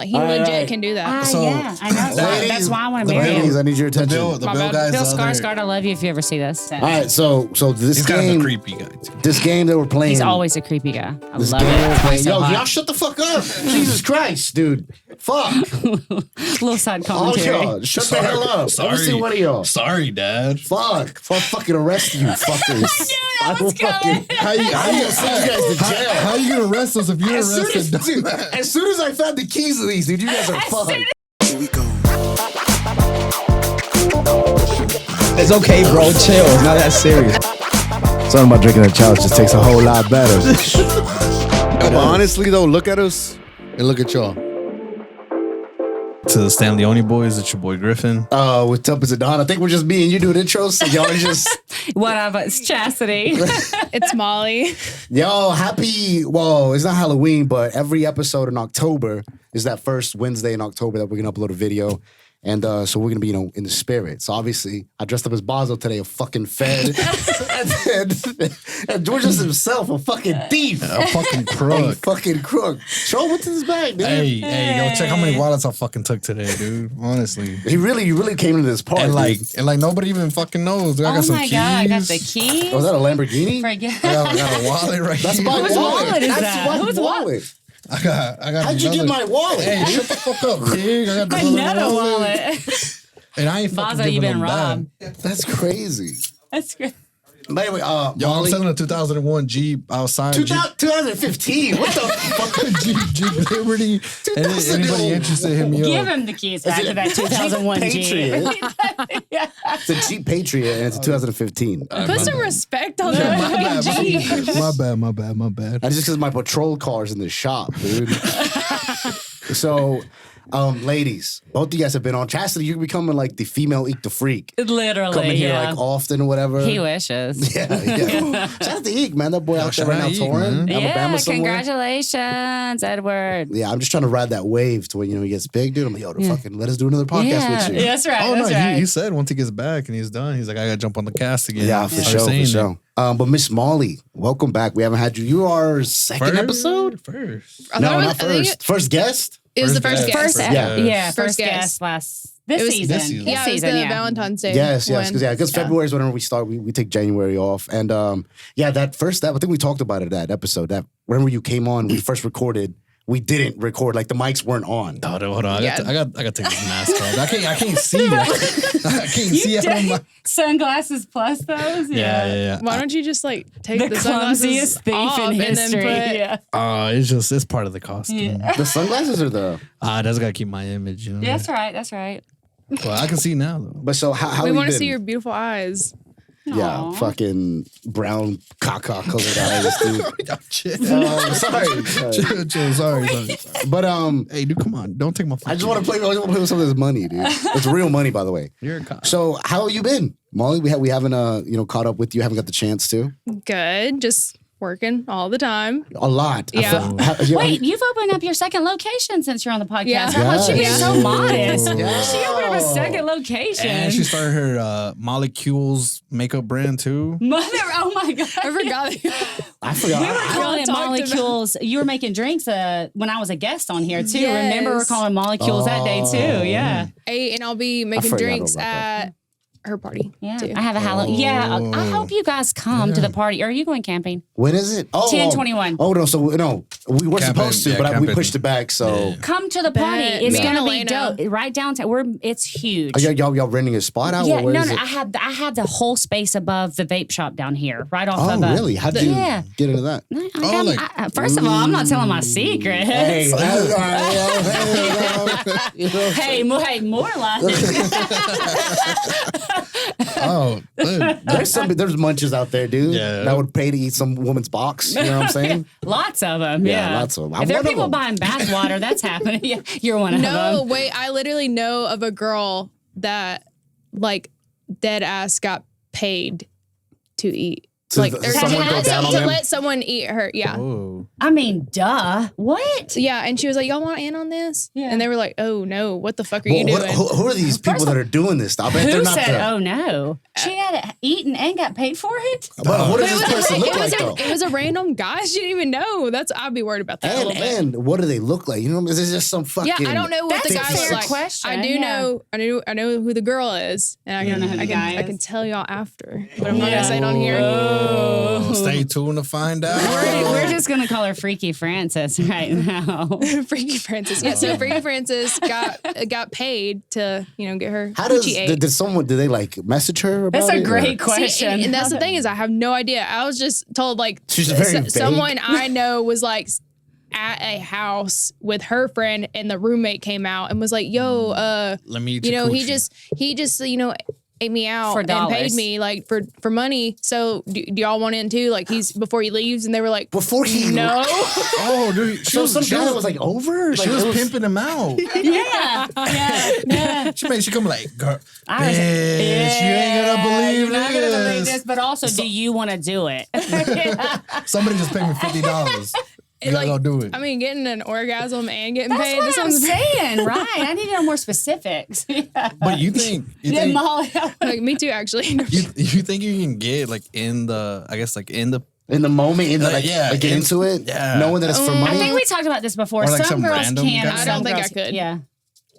He legit can do that. So, yeah, I know. That's why I want to marry ladies, him. I need your attention. The Bill guys. Bill Skarsgård, I love you if you ever see this. All right, so this He's game, kind of a creepy guy too. this game that we're playing. He's always a creepy guy. I this love game it. we're playing. So Yo, hot. y'all shut the fuck up. Jesus Christ, dude. Fuck. Little side All commentary. y'all, shut the hell up. Every single one of y'all. Sorry, Dad. Fuck. I'll fucking arrest you, fuckers. I will fucking. How you gonna send you guys to jail? How you gonna arrest us if you're arrested? Dude, as soon as I found the keys to these, dude, you guys are fucked. Here we go. It's okay, bro. Chill. It's not that serious. Something about drinking a challenge just takes a whole lot better. But honestly, though, look at us and look at y'all. To the Stan Leone boys, it's your boy Griffin. What's up? Is it Don? I think we're just me and you doing intros. So y'all just. What up? It's Chastity. It's Molly. Yo, happy. Well, it's not Halloween, but every episode in October is that first Wednesday in October that we're going to upload a video. And so we're going to be, in the spirit. So obviously, I dressed up as Bozo today, a fucking fed. and George himself, a fucking thief. A fucking A crook. fucking crook. Show what's in his bag, dude. Hey, go check how many wallets I fucking took today, dude. Honestly. You really came into this party. And nobody even fucking knows. I got some keys. God, I got the keys. Oh, was that a Lamborghini? I got a wallet right That's here. my Whose wallet is That's that? my Whose wallet. I got How'd you get my wallet? Hey, shut the fuck up, pig. I got Another wallet. And I ain't fucking Bozo, you giving been them back. robbed. That's crazy. That's great. But anyway, Yo, I'm Molly, selling a 2001 Jeep outside. 2015. What the fuck? Jeep Liberty. Anybody interested, hit me Give up. him the keys back to that 2001 Patriot. Jeep. It's a Jeep Patriot and it's a 2015. Put some respect on that. Jeep. My bad. That's just because my patrol car's in the shop, dude. So, ladies, both of you guys have been on. Chastity, you're becoming like the female eek the freak. Literally, Coming here like often or whatever. He wishes. Yeah. Shout out to Eek, man. That boy out there right now shout out Eek, touring. man. Alabama somewhere. Congratulations, Edward. Yeah, I'm just trying to ride that wave to when he gets big, dude. I'm like, yo, fucking let us do another podcast with you. That's right. Oh, no, that's right. he said once he gets back and he's done, he's like, I got to jump on the cast again. Yeah, for sure. But Miss Molly, welcome back. We haven't had you. You are our second episode? First. No, not first. First guest? It was the first guest. First guest this season. Yeah, it was the Valentine's Day. Yes, one. because February is whenever we start. We take January off, and that first I think we talked about it that episode. That whenever you came on, we first recorded. We didn't record, like the mics weren't on. Hold on. I got to take this mask off. I can't see. I can't see out of my Sunglasses plus those. Yeah. Why don't you just take The the sunglasses clumsiest thief off in and history. then put it's part of the costume. The sunglasses or the? That's gotta keep my image. You know? That's right. That's right. Well, I can see now though. But so how we you want to been? see your beautiful eyes. Yeah, Aw. fucking brown caca colored eyes, dude. Chill. Sorry. Chill. Sorry. But Hey, dude, come on. Don't take my phone. I just want to play with some of this money, dude. It's real money, by the way. You're a cop. So how have you been, Molly? We haven't caught up with you. Haven't got the chance to. Good. Just working all the time. A lot. Yeah. Wait, you've opened up your second location since you're on the podcast. Yeah. How about you being so Yes. modest? Yeah. She opened up a second location. And she started her Molecules makeup brand too. Oh my God. I forgot. I forgot. We were calling it talked about- molecules. You were making drinks when I was a guest on here too. Yes. Remember, we were calling molecules that day too. Yeah. Hey, and I'll be making forgot drinks about that. at her party. Yeah. too. I have a Halloween. Yeah. I hope you guys come to the party. Are you going camping? When is it? Oh, 10/21. Oh no, so no, we were Camping, supposed to, yeah, but we camping. pushed it back. So Come to the party. Bet. It's Me gonna and be Elena. dope. Right downtown. It's huge. are y'all renting a spot out? Yeah, or where no, is no. it? I have the whole space above the vape shop down here, right off Oh of. really? How did you Yeah. get into that? First of all, I'm not telling my secrets. Hey, Hey, more life. Oh, good. there's munches out there, dude. Yeah. That would pay to eat some woman's box. You know what I'm saying? Lots of them. Yeah, Yeah, lots of 'em. I'm If there are one of people them. buying bath water, that's happening. Yeah, you're one of No, them. wait. I literally know of a girl that, dead ass got paid to eat So like, does or someone go down on to them? let someone eat her. Yeah. Oh. I mean, duh. What? So, yeah, and she was like, "Y'all want in on this?" Yeah. And they were like, "Oh no, what the fuck are Well, you doing?" who are these people that are doing this? I bet they're Who not said, the. oh no? She had eaten and got paid for it? But what does It this was, person a, look it, was like a, though? it was a random guy. She didn't even know. I'd be worried about that a little bit. And what do they look like? You know, is it just some fucking? Yeah, I don't know what That's the a guy fair looks like. question, I do yeah. know. I know who the girl is, and I can. know who the guy I is? can tell y'all after, but I'm not gonna say it on here. Oh, stay tuned to find out. We're just going to call her Freaky Francis right now. Freaky Francis. Yeah, so Freaky Francis got paid to get her How does coochie ate. did they like message her about That's a it, or- great See, question. and that's the thing is I have no idea. I was just told like She's very vague. someone I know was like at a house with her friend and the roommate came out and was like, "Yo, Let me eat he your coochie. just ate me out For and paid dollars. me like for money. So do y'all want in too? Like he's before he leaves." And they were like, Before he "No." Oh, dude. So some guy that was like over. She Like, was it pimping him out. yeah. She come like, girl, I was- bitch, you ain't gonna believe You're not gonna believe this. this, but also, do you want to do it? Somebody just paid me $50. You gotta Like, go do it. I mean, getting an orgasm and getting That's paid. what This I'm sounds saying, right? I need to know more specifics. But you think Yeah, Molly. like me too, actually. you think you can get like in the in the moment, yeah, like get into it, yeah. knowing that it's for I money. think we talked about this before. Or like Some some girls random can. guy. and I some don't think I girls- could. Yeah.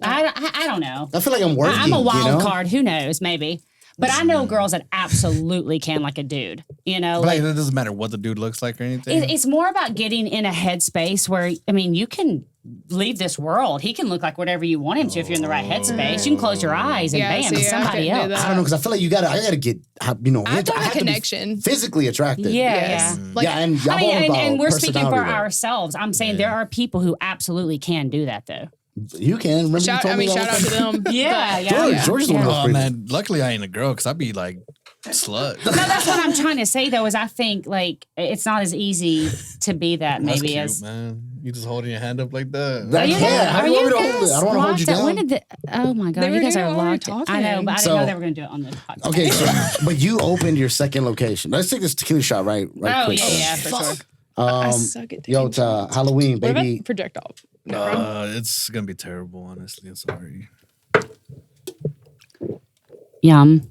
I don't know. I feel like I'm working. I'm a wild you know? card. Who knows? Maybe. But I know girls that absolutely can like a dude. You know, But like, like it doesn't matter what the dude looks like or anything. it's more about getting in a headspace where, I mean, you can leave this world. He can look like whatever you want him to if you're in the right headspace. You can close your eyes and Yeah, bam, see, it's I somebody couldn't do else. that. I don't know because I feel like I gotta get I have to have a connection. physically attracted. Yeah, Yes. yeah. Like, yeah, and I mean, I'm all and about we're speaking for personality, though. ourselves. I'm saying there are people who absolutely can do that, though. You can remember shout you told me out that to them. George, George is one of those. Oh pretty- man, luckily I ain't a girl because I'd be like slut. No, that's what I'm trying to say though. Is I think like it's not as easy to be that That's maybe cute, as. man. You just holding your hand up like that. That- Are you Yeah, guys, how are do you you want me to hold it? guys I don't wanna hold you locked up? down. When did the? Oh my god, They you were guys doing are it while we were locked. I know, talking. but I didn't So- know they were going to do it on the podcast. Okay, so but you opened your second location. Let's take this tequila shot right Oh quick. yeah, for sure. I suck at Yo, taking to Halloween, What baby. about projectile? It's gonna be terrible, honestly. I'm sorry. Yum.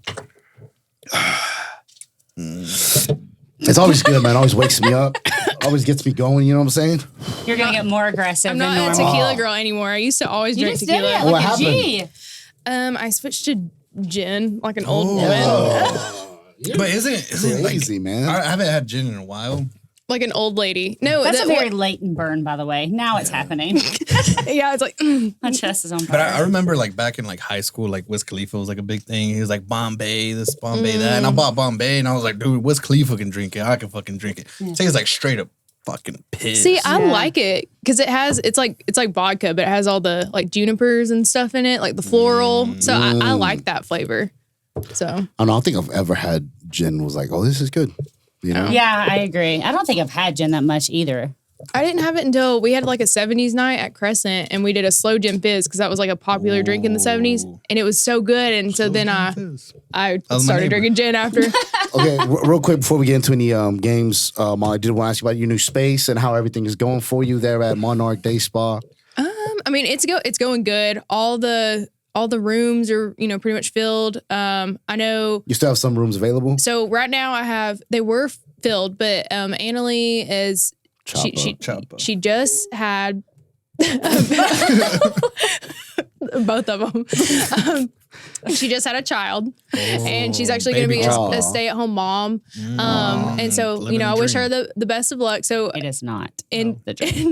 It's always good, man. Always wakes me up. Always gets me going. You know what I'm saying? You're gonna get more aggressive I'm than not a normal. tequila girl anymore. I used to always You drink just did tequila. it. What Look at happened? G. I switched to gin, like an old woman, But isn't Crazy, like, man. I haven't had gin in a while. like an old lady. No, That's that, a very latent burn, by the way. Now it's happening. yeah, it's like My chest is on But fire. I remember like back in like high school, like Wiz Khalifa was like a big thing. He was like Bombay, this Bombay, that. And I bought Bombay and I was like, dude, Wiz Khalifa can drink it. I can fucking drink it. So he's like straight up fucking pissed. see, I like it because it's like vodka, but it has all the like junipers and stuff in it, like the floral. So I like that flavor. So I don't think I've ever had gin was like, oh, this is good. You know? Yeah, I agree. I don't think I've had gin that much either. I didn't have it until we had like a 70s night at Crescent and we did a slow gin fizz because that was like a popular drink in the 70s and it was so good. And so then I was started my neighbor. drinking gin after. Okay, real quick before we get into any games, I did want to ask you about your new space and how everything is going for you there at Monarch Day Spa. I mean, it's going good. All the rooms are, pretty much filled. I know. You still have some rooms available? So right now they were filled, but Annalie is Chopper. she just had both of them. She just had a child, and she's actually going to be baby girl. a stay-at-home mom. And so living I the wish her dream. the best of luck. So It is not. in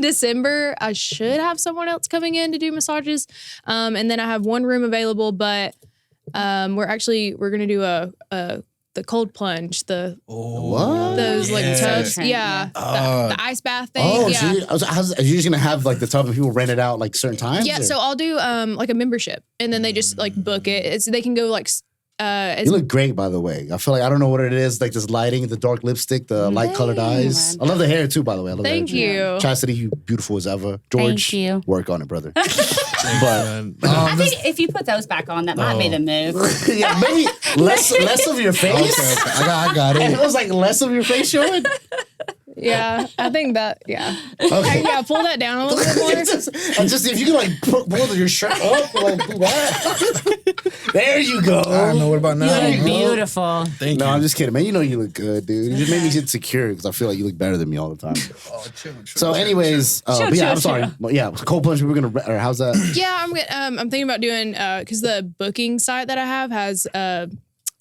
December, I should have someone else coming in to do massages. And then I have one room available, but we're going to do the cold plunge, What? those like yes. tubs. Yeah. The ice bath thing. Oh, yeah. are you just going to have like the tub and people rent it out like certain times? Yeah, or- so I'll do like a membership, and then they just like book it. They can go like You look great, by the way. I feel like I don't know what it is, like this lighting, the dark lipstick, the light colored eyes. I love the hair too, by the way. I love Thank the hair. you. Chastity, you beautiful as ever. George, Thank you. work on it, brother. I think if you put those back on, that might be the move. Yeah, maybe less of your face. Okay. I got It it. was like less of your face showing. Yeah, I think that. Yeah. Okay. Yeah, pull that down a little bit more. just if you could like pull your shirt up, like do that. There you go. I don't know what about now. You look beautiful. Thank No, you. I'm just kidding, man. You know you look good, dude. You just made me insecure because I feel like you look better than me all the time. Oh, chill. So, anyways, but yeah, chill, I'm sorry. But yeah, Cold Plunge. We were gonna. Or how's that? Yeah, I'm thinking about doing because the booking site that I have has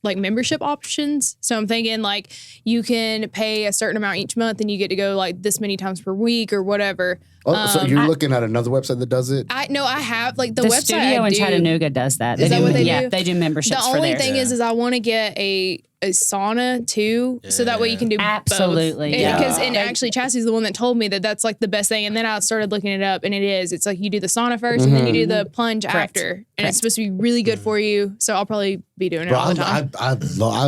like membership options. So I'm thinking like you can pay a certain amount each month and you get to go like this many times per week or whatever. Oh, so you're looking at another website that does it? I have like the The website studio I in do. Chattanooga does that. Is that what they Yeah, do? they do memberships The for only theirs. thing is I want to get a sauna too, so that way you can do Absolutely, both. yeah. Because and actually, Chassie's the one that told me that that's like the best thing. And then I started looking it up, and it is. It's like you do the sauna 1st, and then you do the plunge after, and it's supposed to be really good for you. So I'll probably be doing it Bro, all the time. I'd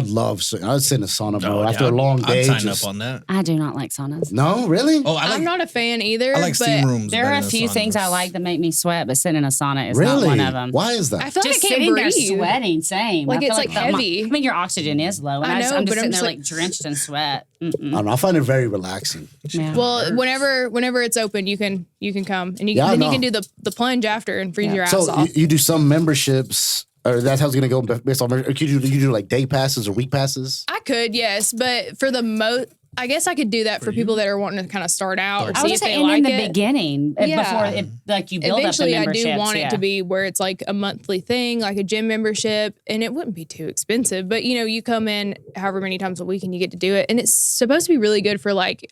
love. I'd sit in a sauna, bro. Oh, After yeah, a long day, I'd sign just, up on that. I do not like saunas. No, really? Oh, I I'm not a fan either. I like but steam rooms. There are better a than few things I saunas. like that make me sweat, but sitting in a sauna is Really? not one of them. Why is that? I feel Just like I can't sitting there breathe. sweating, same. Like, I feel it's, like, my- heavy. I mean, your oxygen is low, and I know, I'm just but sitting I'm there just like drenched in sweat. I don't know. I find it very relaxing. Yeah. Well, whenever it's open, you can come and Yeah, I then you know. can do the plunge after and freeze your ass So off. you do some memberships, or that's how it's gonna go based on. Or you do like day passes or week passes. I could, yes, but for the I guess I could do that for people that are wanting to kind of start out or I see was if just they saying like in the it. beginning, Yeah. before it, like you build Eventually, up I the do memberships. want it yeah. to be where it's like a monthly thing, like a gym membership, and it wouldn't be too expensive. But you come in however many times a week and you get to do it, and it's supposed to be really good for like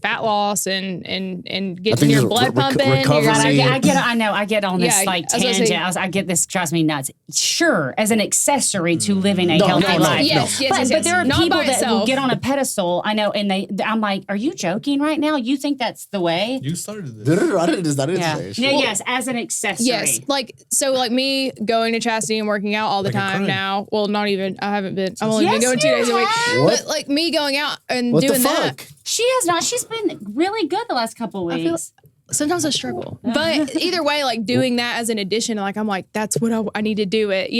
fat loss and getting think your just blood pumping. recovery. I get on this Yeah, like I was gonna say- tangent. I get this drives me nuts. Sure, as an accessory to living a No, healthy no, no, life. Yes, yes, but, yes, but yes. there are Not people by that will itself. get on a pedestal. I know, and I'm like, are you joking right now? You think that's the way? You started this. I didn't Yeah. say. Yeah. Yes, as an accessory. Yes, like me going to Chastity and working out all the Like a time crime. now. Well, not even. I haven't been. I've only Yes, been going 2 you days a week. have. What? But like me going out and What the doing fuck? that. She has not. She's been really good the last couple I feel- weeks. Sometimes I struggle, but either way, like doing that as an addition, like I'm like that's what I need to do it,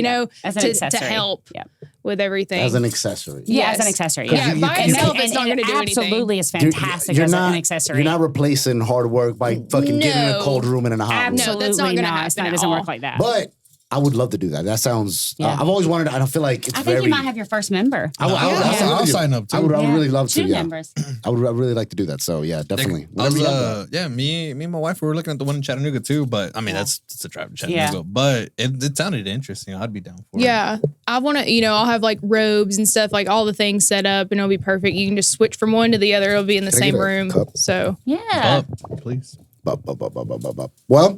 as an to accessory. help Yeah. with everything. As an accessory. Yeah, as Yes. an accessory. Yeah, Yeah, by itself, it's not and going to do anything. absolutely is You're- fantastic you're as not, an accessory. You're not replacing hard work by fucking getting in a No. cold room and in a hot room. Absolutely that's not gonna not. happen It at doesn't all. work like that. But I would love to do that. That sounds. Yeah. I've always wanted. I don't feel like it's I think very. you might have your first member. I'll sign up too. I would really love to. Two Yeah, members. I would really like to do that. So yeah, definitely. I was, Whenever you have that. me and my wife we were looking at the one in Chattanooga too, but I mean it's a drive to Chattanooga. Yeah. But it sounded interesting. I'd be down for it. Yeah, I want to. I'll have like robes and stuff, like all the things set up, and it'll be perfect. You can just switch from one to the other. It'll be in the Can I same get a room. cup? So Yeah. Please. Well,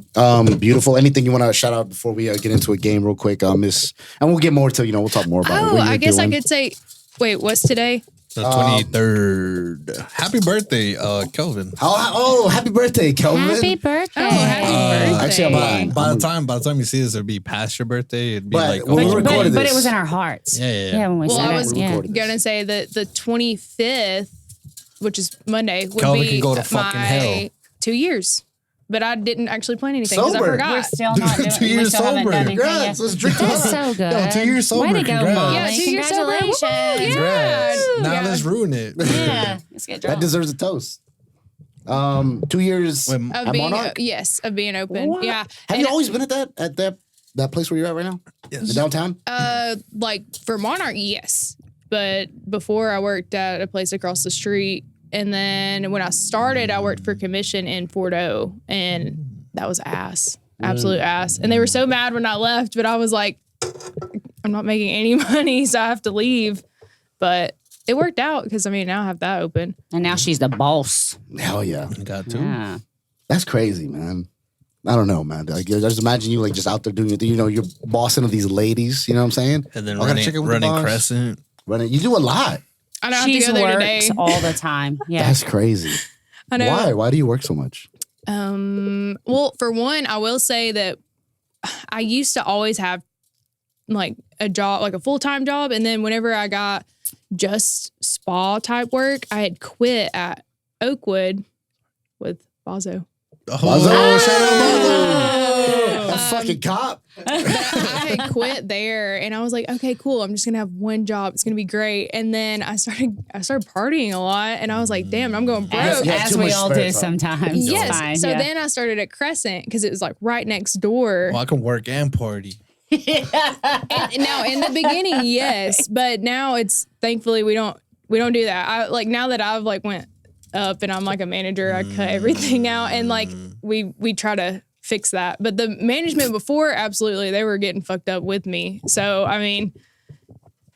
beautiful. Anything you want to shout out before we get into a game real quick, Miss? And we'll get more to we'll talk more about. oh, what you're I guess I doing. could say. Wait, what's today? The 23rd. Happy birthday, Kelvin. Oh, happy birthday, Kelvin! Happy birthday. Oh, happy birthday! Actually, By the time you see this, it'll be past your birthday. It'd be But like when we But, recorded but this. it was in our hearts. Yeah. when we Well, said I was it. Yeah. recorded this. gonna say that the 25th, which is Monday, would Kelvin be can go to fucking my hell. 2 years. But I didn't actually plan anything because I Sober. We're forgot. still not doing 2 we years still haven't sober. done anything Congrats, yet. let's drink That's up. so good. Yo, 2 years sober. Way to go, Congrats. Molly. Yeah, 2 years sober. Woo, Congratulations. yeah. Congrats. Now Yeah. let's ruin it. Yeah. Let's get That drunk. deserves a toast. 2 years Wait, Of at being Monarch. Yes, of being open. What? Yeah. Have And, you always been at that place where you're at right now? Yes. The downtown. like for Monarch, yes. But before I worked at a place across the street, and then when I started, I worked for commission in Fort O, and that was absolute ass. And they were so mad when I left, but I was like, I'm not making any money, so I have to leave. But it worked out because now I have that open. And now she's the boss. Hell yeah, Got to. Yeah. that's crazy, man. I don't know, man. Like, I just imagine you like just out there doing your thing. You're bossing of these ladies. You know what I'm saying? And then I got a chicken with the running boss. Crescent. Running. You do a lot. I don't She's have to go there works today. all the time. Yeah. That's crazy. I know. Why? Why do you work so much? Well, for one, I will say that I used to always have like a job, like a full-time job. And then whenever I got just spa type work, I had quit at Oakwood with Bazo. Bazo, shout out Bazo. That fucking cop. I had quit there and I was like, okay, cool. I'm just gonna have one job. It's gonna be great. And then I started partying a lot and I was like, damn, I'm going broke. As too we much all spare do time. sometimes. Yes. It's fine, So yeah. then I started at Crescent because it was like right next door. Well, I can work and party. And now in the beginning, yes, but now it's thankfully we don't do that. I like now that I've like went up and I'm like a manager, I cut everything out and like we try to fix that. But the management before, absolutely, they were getting fucked up with me. So I mean,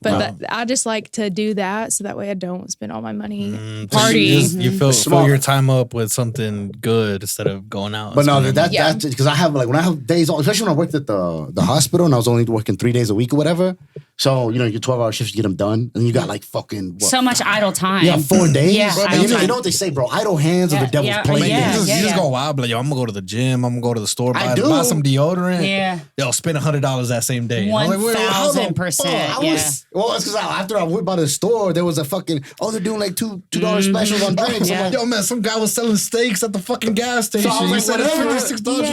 but I just like to do that so that way I don't spend all my money partying. You fill Smart. your time up with something good instead of going out. But no, and spending that's because I have like when I have days off, especially when I worked at the hospital and I was only working 3 days a week or whatever. So, you know, your 12-hour shifts, you get them done. And you got like fucking, what? So much idle time. Yeah, 4 days. Yeah, Bro, idle you time. know what they say, bro? Idle hands are the devil's yeah, plaything. yeah, you just yeah. go wild, but like, yo, I'm gonna go to the gym. I'm gonna go to the store, I buy do. some deodorant. Yeah. Yo, spend $100 that same day. And I was like, wait, how the 1000%. Oh, I Yeah. was, well, it's because after I went by the store, there was a fucking, they're doing like $2 specials on drinks. Yeah. I'm like, Yo, man, some guy was selling steaks at the fucking gas station. I was He like, said it's whatever.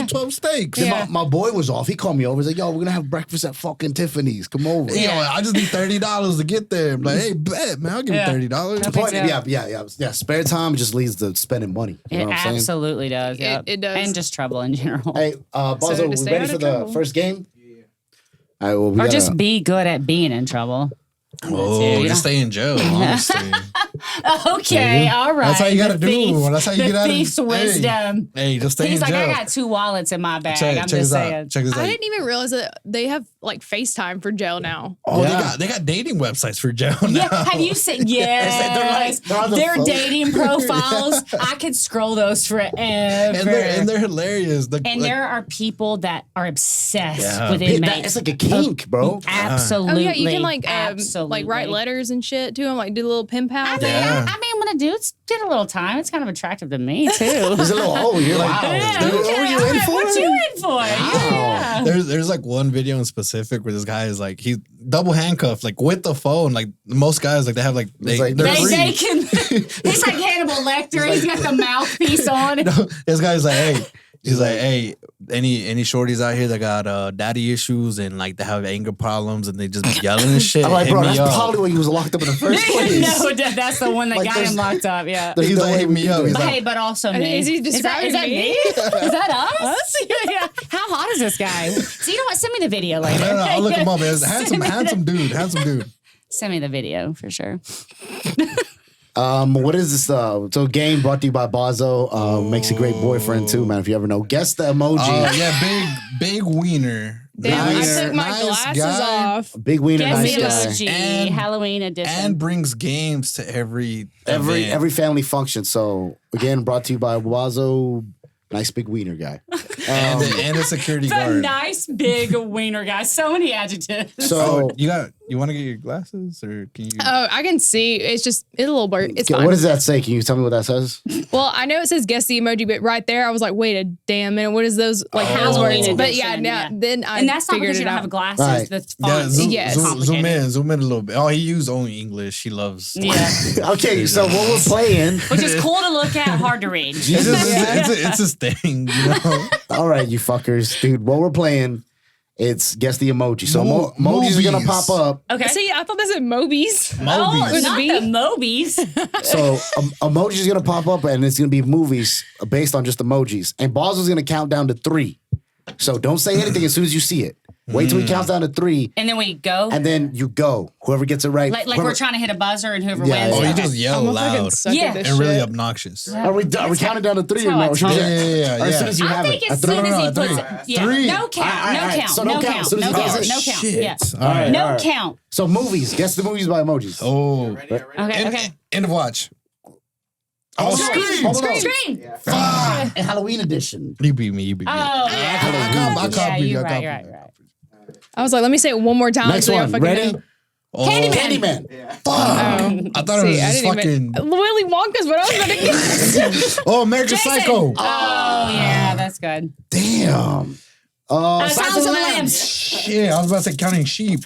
$56 for 12 steaks. then my boy was off. He called me over. He's like, yo, we're going to have breakfast at fucking Tiffany's. Come over. Yo, I just need $30 to get there. I'm like, hey, bet, man, I'll give Yeah. you $30. The point, yeah. Spare time just leads to spending money. You know It what I'm saying? absolutely does. Yeah. It does. And just trouble in general. Hey, So Bazo, to we stay ready out for of the trouble. first game? Yeah. All right, well, we Or gotta, just be good at being in trouble. Oh, Yeah. just stay in jail, honestly. Okay, all right. That's how you gotta The do. thief- That's how you the get out of thief's hey. wisdom. Hey, just stay He's in like, jail. I got 2 wallets in my bag. Check I'm this just out. saying. Check this out. I didn't even realize that they have like FaceTime for jail now. Oh, Yeah. they got dating websites for jail now. Yeah, have you seen? Yes, they're on the their phone. dating profiles. I could scroll those forever. and they're hilarious. And there are people that are obsessed Yeah. with It's inmates. like a kink, bro. Absolutely. Oh yeah, you can like absolutely. write letters and shit to them, like do a little pen pal. I mean, Yeah. I mean, when a dude's get a little time, it's kind of attractive to me too. There's a little, you're like, wow. Yeah, Dude, okay, what were you all in right, for? What you in for? Yeah. There's like one video in specific where this guy is like he's double handcuffed like with the phone. Like most guys like they have like It's like- they're free. They can. He's like Hannibal Lecter. He's got the mouthpiece on. This guy's like, hey, he's like, hey, any shorties out here that got daddy issues and like they have anger problems and they just be yelling and shit. I'm like, hit bro, me that's up. probably why he was locked up in the first place. No, that's the one that Like, got there's- him locked up. Yeah. There's He's no like, way hit we me can up. do He's that. like, Hey, but also me. Is he Is that describing me? me? Is that us? Yeah. How hot is this guy? So you know what? Send me the video later. no, I'll look him up. It's handsome dude. Send me the video for sure. What is this? So game brought to you by Bazo. Makes a great boyfriend too, man. If you ever know, guess the emoji. Yeah, big wiener. Damn, Nice. I took my Nice glasses guy. off. Big wiener, Guess nice the guy. emoji. And- Halloween edition. And brings games to every Every event. family function. So again, brought to you by Bazo. Nice big wiener guy. and a security the guard. nice big wiener guy. So many adjectives. So You want to get your glasses or can you? Oh, I can see. It's just it's a little blurry. It's fine. what does that say? Can you tell me what that says? Well, I know it says guess the emoji, but right there, I was like, wait a damn minute, what is those like those Halloween words? But edition, yeah, then I and that's not figured because you it don't out. have glasses. Right. The Yeah, font zoom, is Yes. complicated. zoom in a little bit. Oh, he used only English. He loves. Yeah. Okay, so what we're playing. Which is cool to look at, hard to read. It's, just, it's his thing, you know. All right, you fuckers, dude. What we're playing, it's guess the emoji. So emojis are gonna movies. pop up. Okay. See, I thought this said Mobies. Oh, Mobies. not B? the Mobies. So emojis are gonna pop up, and it's gonna be movies based on just emojis. And Basil's gonna count down to 3. So don't say anything as soon as you see it. Wait till he counts down to 3, And then we go. and then you go. Whoever gets it right. Like whoever, we're trying to hit a buzzer and whoever Yeah, wins. Oh, yeah. you just yell I'm a fucking loud suck Yeah. at this and really shit. obnoxious. Are we counting down to 3 or how I no? Should we talk. just- Yeah. or as soon as you I have think it. as soon as he no, puts three. it. Yeah. Three. No count. All right, No count. so No no count. count. As soon as No he count. does it. No count. Shit. Yeah. All right. No all right. count. So movies. Guess the movies by emojis. Oh. Okay. End of watch. Oh, Scream. hold on. Scream. Ah, a Halloween edition. You beat me. Oh, yeah. I copy you. You're I right. copy You're you. right. You're right. I was like, let me say it one more time. Next so y'all one. fucking Ready? know. Oh, Candyman. Fuck. I thought it was just fucking. Willy Wonka's what I was gonna guess. Oh, American Jason. Psycho. Oh, yeah. That's good. Damn. Silence of the Lambs. Shit, I was about to say counting sheep.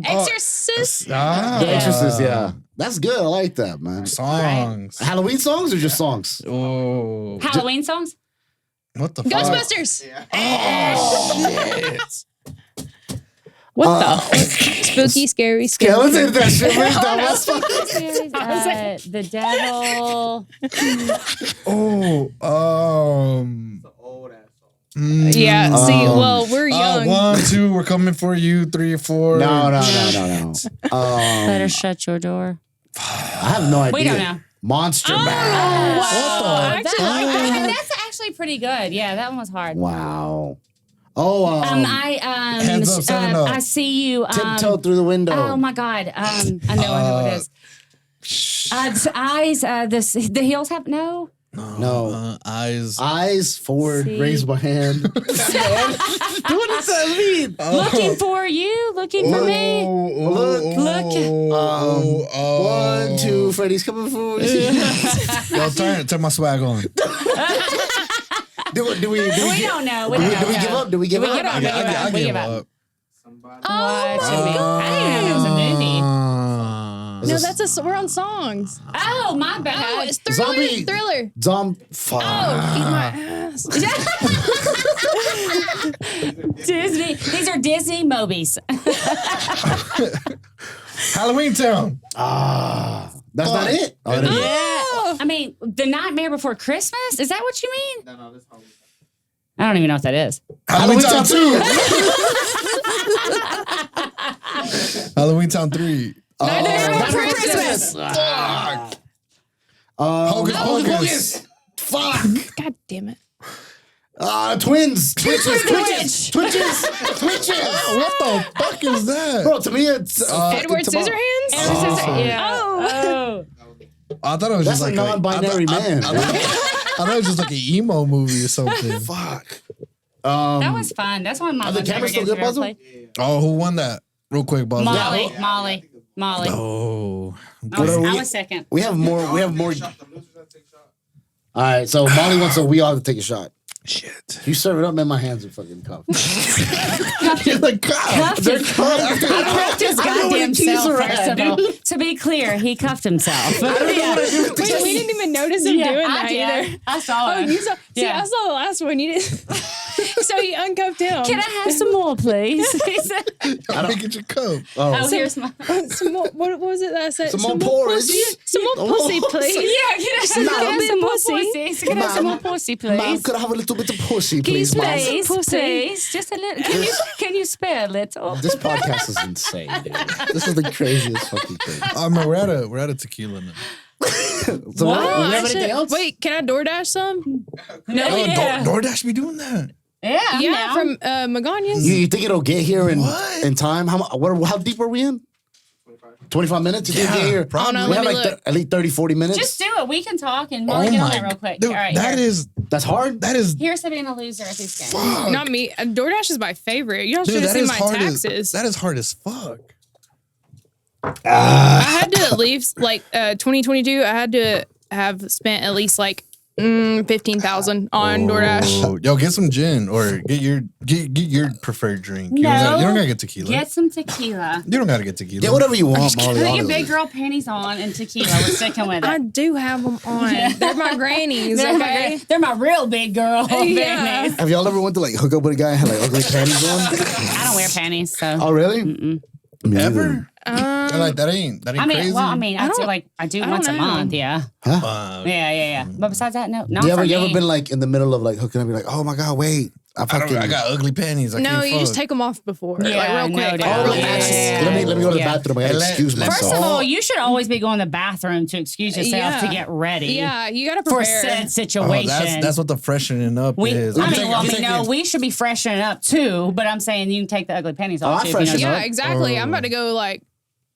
Exorcist. The Exorcist, yeah. That's good. I like that, man. Songs. Halloween songs or just songs? Oh. Halloween songs? What the fuck? Ghostbusters. Shit. What the? Spooky, scary, Skeleton, that shit. The devil. Yeah. See, well, we're young. 1, 2, we're coming for you. 3, 4. No. Better shut your door. I have no idea. We don't know. Monster Mash. Wow. That's actually pretty good. Yeah, that one was hard. Wow. Oh, Hands up, stand up. I see you. Tiptoe through the window. Oh my God. I know what it is. Eyes. The heels have no. No. Eyes. Forward. See. Raise my hand. What does that mean? Looking for you. Looking for me. Look. 1, 2. Freddy's coming for you. Yo, turn my swag on. Do we don't know. Do we give up? Do we give up? I give up. I didn't even know it was a movie. No, we're on songs. Oh, my bad. Oh, it's Thriller. Thriller. Fuck. Oh, eat my ass. Disney. These are Disney movies. Halloween Town. That's not it. Yeah. I mean, The Nightmare Before Christmas? Is that what you mean? No, that's Halloween. I don't even know what that is. Halloween Town 2. Halloween Town 3. Nightmare Before Christmas. Fuck. Hocus Pocus. Fuck. God damn it. Twins. Twitches. What the fuck is that? Bro, to me it's Edward Scissorhands? Yeah. Oh. I thought it was That's just a like non-binary man. I thought it was just like an emo movie or something. Fuck. That was fun. That's one of my Are the favorite cameras still games good, I've ever Buzzle? played. Oh, who won that? Real quick, Buzz. Molly. Oh. I was second. We have more. All right, so Molly wants so we all have to take a shot. Shit. You serve it up, man. My hands are fucking cuffed. You're like, God. They're cuffed. He cuffed his goddamn keys self, are first at, of all. To be clear, he cuffed himself. Wait, we didn't even notice him doing that either. I saw Oh, it. you saw? See, I saw the last one. You didn't. So he uncuffed him. Can I have some more, please? He said, I don't get your cup. oh, here's my... Some more, what was it that I said? Some more porridge. Some more pussy, please. Yeah, can I have some more pussy? pussy? Can I have some more pussy, Mom, please? could I have a little bit of pussy, please, Mom? Please, just a little. Can you spare a little? This podcast is insane, dude. This is the craziest fucking thing. Man, we're at a tequila now. So What? we have anything Shit. else? Wait, can I DoorDash some? No, yeah. DoorDash be doing that. Yeah, I'm Yeah, down. from Magonia's. You think it'll get here in What? time? How deep are we in? 25 minutes? You think Yeah, get here? probably. We Let have me like look. at least 30, 40 minutes. Just do it. We can talk and we'll get on that real quick. Dude, All right, that here. is That's hard? Here's to being a loser at this game. fuck. Not me. DoorDash is my favorite. Y'all should Dude, have that seen is my hard taxes. that is hard as fuck. I had to at least 2022. I had to have spent at least 15,000 on DoorDash. Oh, yo, get some gin or get your preferred drink. You don't gotta get tequila. Get some tequila. You don't gotta get tequila. Get whatever you want, Molly. Put your honestly. big girl panties on and tequila. We're sticking with I it. do have them on. They're my grannies. Okay. They're my real big girl Yeah. panties. Have y'all ever went to hook up with a guy and had ugly panties on? I don't wear panties, so. Oh, really? Me neither. Ever? Like that ain't I mean, crazy. well, I mean, I do don't once a know. month, yeah. Yeah. But besides that, no, not You for ever me. been in the middle of hooking up? You're like, oh my god, wait, I got ugly panties. I No, can't you just fuck. take them off before. Yeah, real no quick. doubt. Oh, Yeah. let me go to the Yeah. bathroom. I gotta Hey, excuse let- First myself. of all, you should always be going to the bathroom to excuse yourself to get ready. Yeah, you gotta For prepare. said Oh, situation. that's what the freshening up is. We should be freshening up too, but I'm saying you can take the ugly panties off I too. freshen Yeah, up. exactly. I'm about to go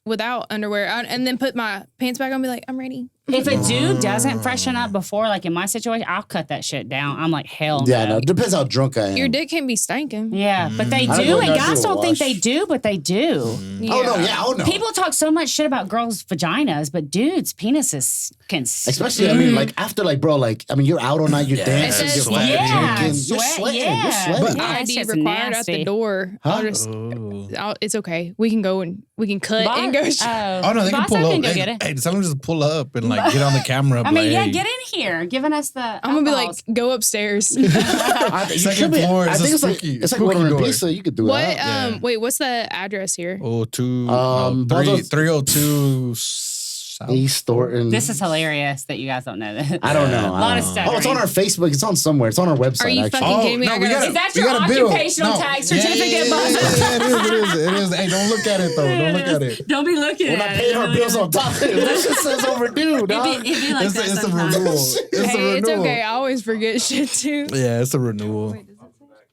without underwear and then put my pants back on and be like, I'm ready. If a dude doesn't freshen up before, like in my situation, I'll cut that shit down. I'm like, hell Yeah, no. no, depends how drunk I am. Your dick can't be stinking. Yeah, but they I don't do, know, and not guys do a don't think wash. they do, but they do. Yeah. Oh no, yeah, oh no. People talk so much shit about girls' vaginas, but dudes' penises can. Especially, I mean, like after, like, bro, like, I mean, you're out all night, you're dancing, It's you're just- fucking Yeah, drinking, sweat, you're sweating, yeah. you're sweating. Yeah, ID shit's required at nasty. the door. Huh? I'll just, Oh. it's okay. We can go and we can cut and go. Oh no, they can Boss, pull I up. can go Hey, get it. hey, tell them just pull up and like get on the camera. I mean, like, yeah, hey, get in here, giving us the. I'm gonna be like, go upstairs. I think you Second should be- floor I is think a it's like spooky- it's like spooky ordering door. pizza. You could do What? that. Yeah. Wait, what's the address here? Oh, two, Balzo's- 302 South. East Thornton. This is hilarious that you guys don't know this. I don't know. A lot of stuff. stuttering. Oh, it's on our Facebook. It's on somewhere. It's on our website. Are you actually. fucking kidding me? I gotta- Is that we your got a bill. occupational tax certificate, Bob? Yeah, it is. Hey, don't look at it though. Don't look at it. Don't be looking We're at not it. paying our bills on top of it. This shit says overdue, dog. It'd be like It's that a sometimes. renewal. It's a Hey, it's renewal. okay. I always forget shit too. Yeah, it's a renewal.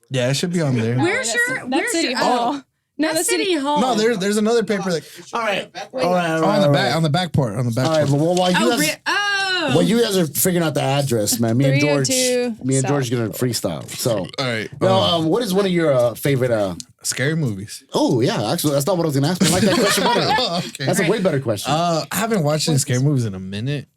Yeah, it should be on there. Where's your? That's Where's City your? Hall. No, That's that's City Hall. No, there's another paper that All right. All right. on the back part. On the back All right, part. but while you Oh, guys, oh. while you guys are figuring out the address, man, me and George, 302 George gonna freestyle. So, All right. now, what is one of your favorite? Scary movies. Oh yeah, actually, that's not what I was gonna ask. I like that question better. Oh, okay. That's a way better question. I haven't watched any scary movies in a minute.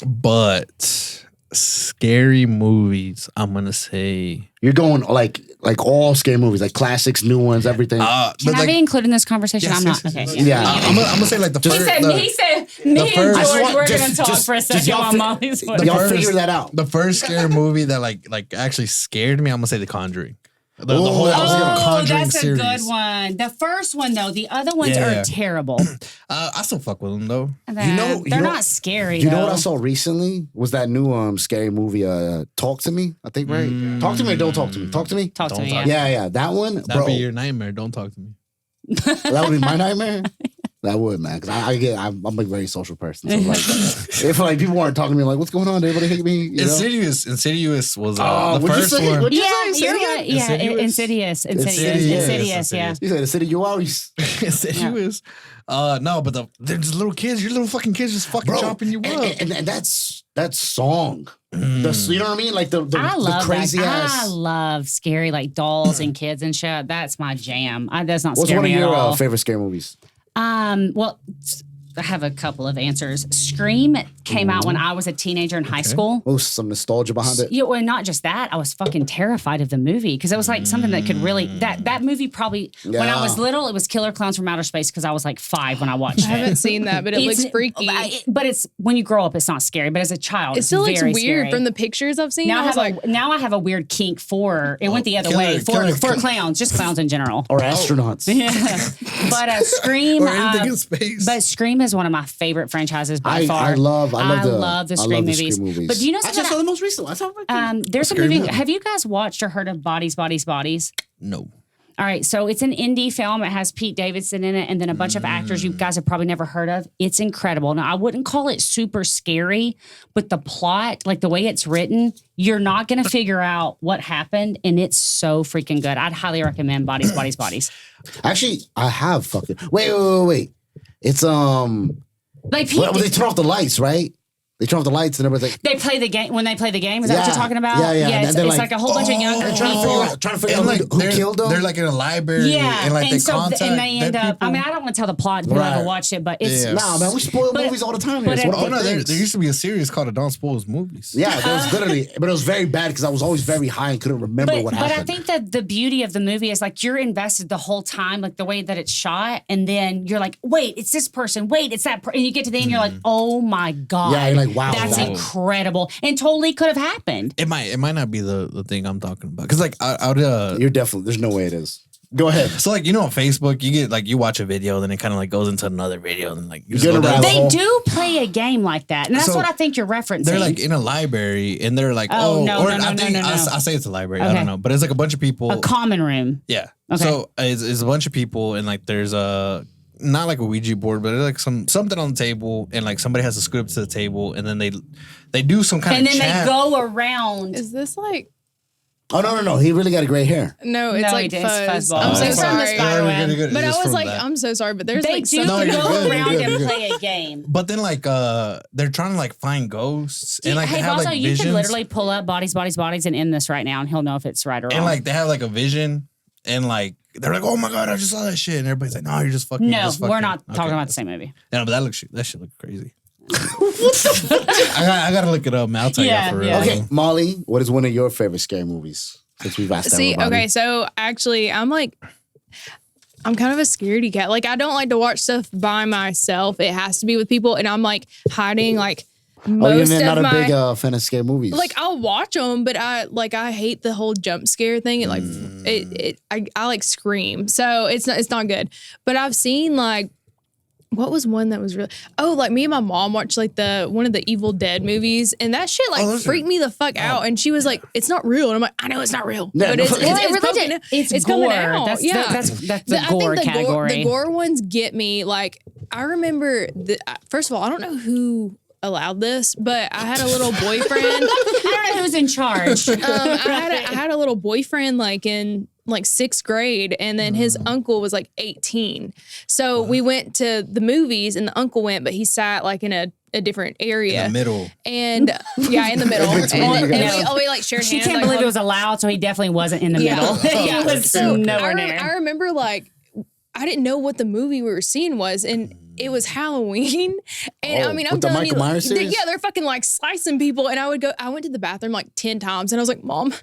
But scary movies, I'm gonna say. You're going like all scary movies, like classics, new ones, everything. Can but I like, be included in this conversation? Yes, I'm not. yes, yes, Okay. yes. Yeah. I'm gonna say like the He first. said, the, me and first- I just George, want- we're just- going to talk just- for a just second y'all while fi- Molly's y'all waiting. figure that out. The first scary movie that like actually scared me, I'm gonna say The Conjuring. The whole I was gonna- Conjuring that's series. a good one. The first one, though. The other ones Yeah. are terrible. I still fuck with them though. know- They're you know- not scary, You know though. what I saw recently was that new scary movie, Talk to Me. I think right. Talk to me or don't talk to me. Talk to me. Talk to Don't me, talk. yeah. Yeah, that one, That'd bro. be your nightmare. Don't talk to me. That would be my nightmare. That would, man, because I'm a very social person. So like, if like people weren't talking to me, like, what's going on? Everybody hate me. You know? Insidious was Oh, the what'd you first say? one. What'd you Yeah, say? you're Say it right. Yeah, Insidious? Insidious, yeah. You said the city you always. Insidious. No, but they're just little kids. Your little fucking kids just fucking Bro, chopping you up. and that's that song. You know what I mean? Like the I love crazy that. ass. I love scary like dolls and kids and shit. That's my jam. That's not What's scare one of me at your all. favorite scary movies? Well, I have a couple of answers. Scream came out when I was a teenager in high school. Oh, some nostalgia behind it. Yeah, well, not just that. I was fucking terrified of the movie because it was like something that could really that movie probably when I was Yeah. little it was Killer Clowns from Outer Space because I was like 5 when I watched I it. haven't seen that, but it looks freaky. But it's when you grow up, it's not scary. But as a child, It still looks very weird scary. from the pictures I've seen. Now I was like, now I have a weird kink for it went the other killer- way for killer- for clowns, just clowns in general. Or astronauts. Yeah, but Scream. Or anything in space. But Scream is one of my favorite franchises by far. I love the Scream movies. But do you know I something? just saw the most recent one. I saw There's a Scream movie. movie. Have you guys watched or heard of Bodies, Bodies, Bodies? No. All right, so it's an indie film. It has Pete Davidson in it and then a bunch of actors you guys have probably never heard of. It's incredible. Now, I wouldn't call it super scary, but the plot, like the way it's written, you're not going to figure out what happened, and it's so freaking good. I'd highly recommend Bodies, Bodies, Bodies. Actually, I have fucking wait. It's Like Pete, well, they turn off the lights, right? They turn off the lights and everything. they play the game when they play the game. Is that what you're talking about? Yeah. It's, And it's then, like a whole bunch of younger people. Trying to figure And out like who killed them. They're like in a library. Yeah, and like they contact and they end dead up. I mean, people. I don't want to tell the plot. People Right. haven't watched it, but it's Yeah. Nah, man, we spoil But- movies all the time. but It's one of Oh our no, there things. used to be a series called Don't Spoil Movies. Yeah, there was literally, but it was very bad because I was always very high and couldn't remember what But I happened. think that the beauty of the movie is like you're invested the whole time, like the way that it's shot, and then you're like, wait, it's this person, wait, it's that, and you get to the end, you're like, oh my god, Yeah, you're like, wow, that's wow. incredible, and totally could have happened. It might not be the thing I'm talking about. Cause like I would You're definitely, there's no way it is. Go ahead. so like on Facebook you get like you watch a video then it kind of like goes into another video and like you just get go a down. rabbit They hole. do play a game like that, and that's So, what I think you're referencing. They're like in a library and they're like Oh, oh no, or no, no, I think no, no, no. I say it's a library I Okay. don't know but it's like a bunch of people a common room. yeah Okay. so it's a bunch of people and like there's a not like a Ouija board but it's like something on the table and like somebody has to scoot up to the table and then they do some kind And of then chant. they go around. is this like Oh no! He really got a gray hair. No, it's No, like it's fuzz. fuzzball. I'm so It's from the sorry. spider web. But I was like, I'm so sorry, but there's They like do something. you're go good, you're around good, and you're good. play a game. But then like they're trying to like find ghosts and like Hey, they have also, like you visions. can literally pull up bodies and end this right now, and he'll know if it's right or wrong. And like they have like a vision and like they're like, oh my god, I just saw that shit. And everybody's like, no, you're just fucking. no, just we're fucking. not talking Okay. about the same movie. Yeah, but that shit look crazy. I gotta look it up, man. I'll tell Yeah, you for real. yeah. Okay, Molly, what is one of your favorite scary movies? Since we've asked See, everybody. okay, so actually, I'm kind of a scaredy cat. Like, I don't like to watch stuff by myself. It has to be with people, and I'm like hiding like Oh, most you're not of a my. big fan of scary movies. Like, I'll watch them, but I hate the whole jump scare thing. It like I like scream, so it's not good. But I've seen like. What was one that was really? Oh, like me and my mom watched like one of the Evil Dead movies, and that shit like freaked me the fuck out. And she was like, "It's not real," and I'm like, "I know it's not real, No, but no. it's religion. coming, It's coming gore. out." That's yeah, the gore category. The gore ones get me. Like I remember, first of all, I don't know who allowed this, but I had a little boyfriend. I don't know who's in charge. I had a little boyfriend like in like 6th grade, and then his uncle was like 18. So we went to the movies, and the uncle went, but he sat like in a different area. In the middle. And yeah, in the middle. and No. we like shared She hands. can't like, believe it was allowed, so he definitely wasn't in the middle. He was nowhere near. I remember like I didn't know what the movie we were seeing was, and it was Halloween. And I mean, I'm with the telling Michael you, Myers series? they're fucking like slicing people. And I went to the bathroom like 10 times, and I was like, Mom,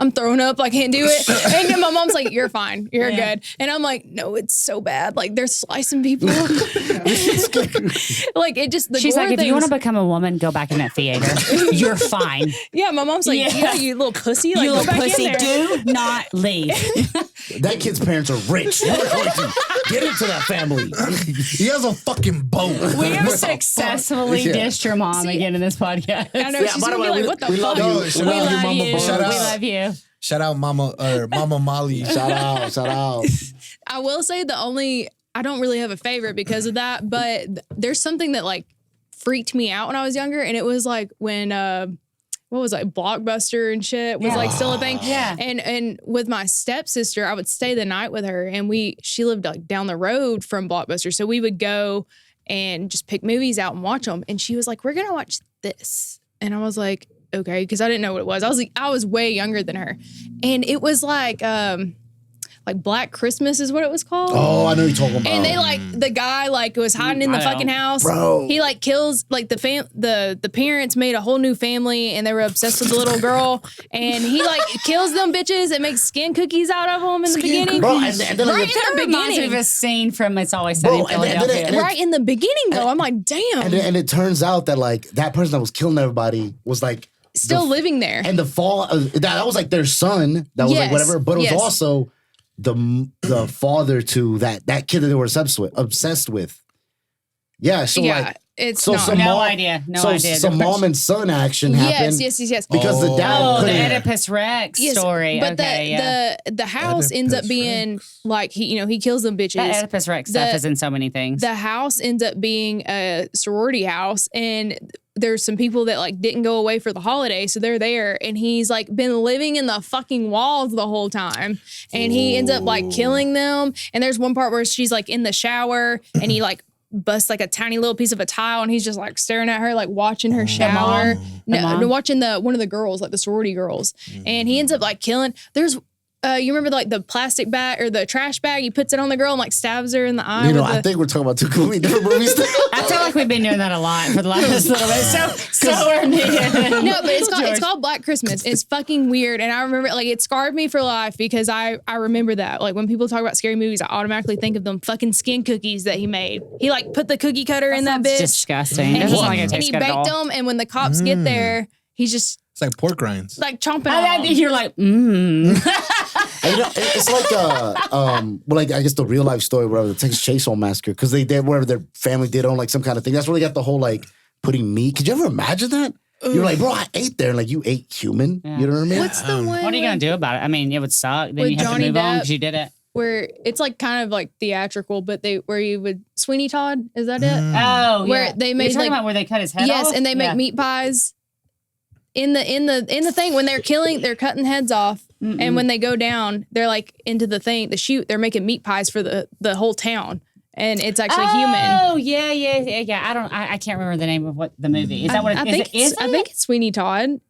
I'm throwing up. I can't do it. And then my mom's like, you're fine. You're good. And I'm like, no, it's so bad. Like they're slicing people. Like it just, She's like, if you want to become a woman, go back in that theater. You're fine. yeah, my mom's like, yeah, you little pussy. Like, You go little back pussy, in there. do not leave. that kid's parents are rich. You're going to get into that family. He has a fucking boat. We have successfully Yeah. dished your mom again in this podcast. I know, Yeah, she's by the gonna way, be like, we- what the we fuck? love you. No, We shout We out love Mama you. Bo. Shout We out. love you. Shout out Mama Molly. Shout out. I will say I don't really have a favorite because of that, but there's something that like freaked me out when I was younger, and it was like when what was like Blockbuster and shit was like still a thing. Yeah. And with my stepsister, I would stay the night with her, and she lived like down the road from Blockbuster, so we would go and just pick movies out and watch them. And she was like, "We're gonna watch this," and I was like, "Okay," because I didn't know what it was. I was way younger than her, and it was like Black Christmas is what it was called. Oh, I know you're talking about. And they like the guy like was hiding in the I know. fucking house. Bro. He like kills like the parents made a whole new family, and they were obsessed with the little girl, and he like kills them bitches and makes skin cookies out of them in the beginning. Bro, and then Right like, in the Reminds me of beginning. a scene from It's Always Sunny in Bro, and then- Philadelphia. and then- Right in the beginning though, I'm like, damn, and it turns out that like that person that was killing everybody was like still the- living there. and the fall that was like their son that was like Yes, whatever, but it was yes. also the father to that kid that they were obsessed with. Yeah, so yeah, like it's so not. some No mom, idea, no so idea. some mom and son action happened. Yes. because the dad Oh, the couldn't. Oedipus Rex Yes, story. But okay, yeah. the house ends up Oedipus being Rex. like he kills them bitches. That Oedipus Rex stuff the- is in so many things. The house ends up being a sorority house, and there's some people that like didn't go away for the holiday, so they're there, and he's like been living in the fucking walls the whole time, and he ends up like killing them. And there's one part where she's like in the shower, and he like busts like a tiny little piece of a tile, and he's just like staring at her, like watching her shower. mom? No, watching one of the girls, like the sorority girls, and he ends up like killing. There's you remember like the plastic bag or the trash bag? He puts it on the girl and like stabs her in the eye. You know, with I the, think we're talking about two completely different movies. I feel like we've been doing that a lot for the last little bit. So are me. No, but it's called Black Christmas. It's fucking weird, and I remember like it scarred me for life because I remember that. Like when people talk about scary movies, I automatically think of them fucking skin cookies that he made. He like put the cookie cutter in that bitch, Disgusting. and Doesn't he, sound like it and tastes he good at baked all. them. And when the cops get there, he's just It's like pork rinds. like chomping I on think them. you're like, And, you know, it's like well, like I guess the real life story, whatever, the Texas Chainsaw Massacre, because they did whatever their family did on like some kind of thing. That's where they got the whole like putting meat. Could you ever imagine that? You're like, bro, I ate there, and like you ate human. Yeah. You know what I mean? What's the one? what are you gonna do about it? I mean, it would suck. Then With you have Johnny to move on Depp? because you did it. where it's like kind of like theatrical, but where you would Sweeney Todd, is that it? Oh, Where yeah. they You're made talking like about where they cut his head off? yes, and they make Yeah. meat pies. in the thing when they're cutting heads off, and when they go down, they're like into the chute. They're making meat pies for the whole town, and it's actually human. Oh yeah. I can't remember the name of what the movie is. That what it is? I think it's Sweeney Todd.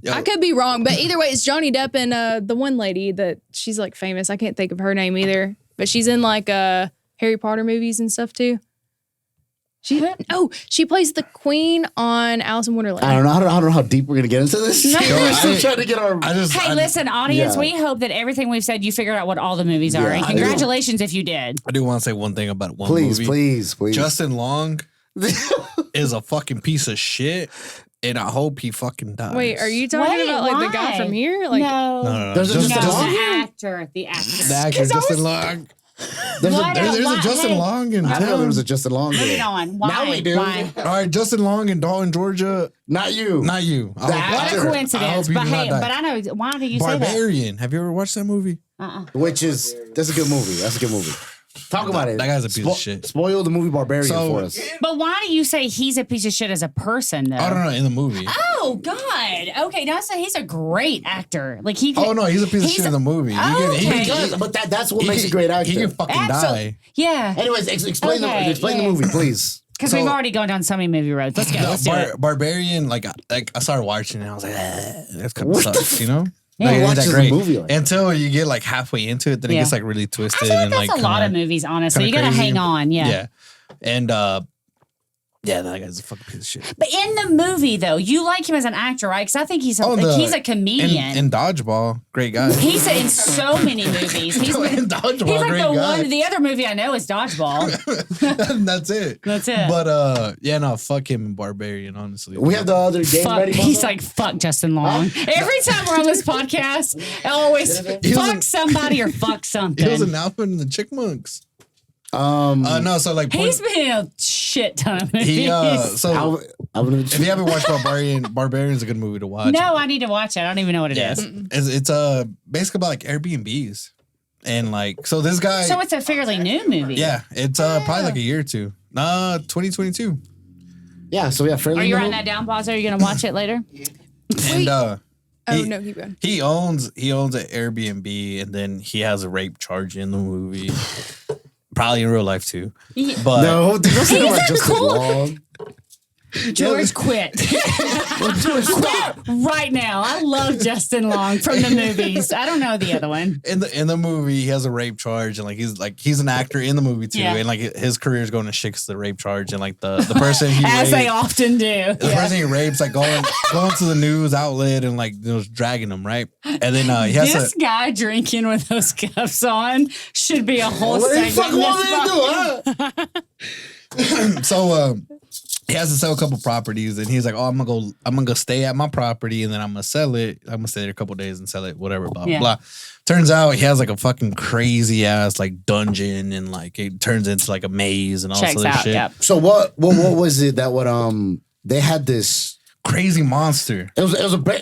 Yo. I could be wrong, but either way, it's Johnny Depp and the one lady that she's like famous. I can't think of her name either, but she's in like Harry Potter movies and stuff too. She plays the queen on Alice in Wonderland. I don't know how deep we're gonna get into this. We're still trying to get our. Listen, audience. Yeah. We hope that everything we've said, you figured out what all the movies are, Yeah, and I do. congratulations if you did. I do want to say one thing about one movie. Please. Justin Long is a fucking piece of shit, and I hope he fucking dies. Wait, are you talking about like the guy why? from here? Like, No. There's a No, Justin Long? the actor. The actor Justin Long. There's Why a, not? There's Why? a Justin Hey. Long in I didn't know there town. was a Justin Long. Put there. it on. Why? Now we do. Why? All right, Justin Long in Dalton, Georgia. Not you. Not you. The What a actor. I hope coincidence. he But do not hey, die. but I know. Why do you say that? Barbarian. Have you ever watched that movie? Which is that's a good movie. That's a good movie. Talk about it. That guy's a piece of shit. Spoil the movie Barbarian So- for us. But why do you say he's a piece of shit as a person, though? I don't know, in the movie. Oh God. Okay, now so he's a great actor. Like he. Oh no, he's a piece of shit in the movie. Okay. But that's what makes a great actor. He can fucking die. Yeah. Anyways, explain Okay, the yeah. movie, please. Because So- we've already gone down so many movie roads. Let's go. Let's do it. Barbarian, like I started watching it, and I was like, that's kind of What the sucks, you know? Yeah. Like, Who it ain't watches that a great. movie like that? Until you get like halfway into it, then it Yeah. gets like really I twisted feel like and that's like a lot of kinda- movies, honestly. You kinda gotta crazy. hang on, yeah. Yeah. And yeah, that guy's a fucking piece of shit. But in the movie, though, you like him as an actor, right? Because I think he's a comedian. In Dodgeball, great guy. He's in so many movies. He's in Dodgeball, he's like great the guy. one. The other movie I know is Dodgeball. That's it. That's it. But yeah, no, fuck him and Barbarian, honestly. We have the other game Fuck, ready. he's Bobo? like, fuck Justin Long. Every time we're on this podcast, I always fuck somebody or fuck something. He was an Alvin and the Chickmunks. No, so like He's been in a shit ton of movies. he so Alvin- if you haven't watched Barbarian's a good movie to watch. No, I need to watch it. I don't even know what it Yeah, is. it's basically about like Airbnbs and like so this guy. So it's a fairly new movie. Yeah, it's probably like a year or two. 2022. Yeah, so yeah, fairly Are you new. writing that down, Boz? Are you going to watch it later? And oh he- no, keep going. he owns an Airbnb and then he has a rape charge in the movie. Probably in real life too. But No, don't say He's about a Justin cool- Long. George, quit. Quit right now. I love Justin Long from the movies. I don't know the other one. in the movie, he has a rape charge, and he's an actor in the movie too, Yeah. and like his career is going to shit 'cause of the rape charge, and like the person he As they raped, often do. the person he rapes like going to the news outlet and like dragging him right, and then he has This to. guy drinking with those cuffs on should be a whole What the segment. fuck in this want me to do, huh? So he has to sell a couple properties, and he's like, "Oh, I'm gonna go stay at my property, and then I'm gonna sell it. I'm gonna stay there a couple days and sell it, whatever." Blah Yeah. blah. Turns out he has like a fucking crazy ass like dungeon, and like it turns into like a maze and all this Checks other out. shit. Yep. So what was it that they had this? Crazy monster. It was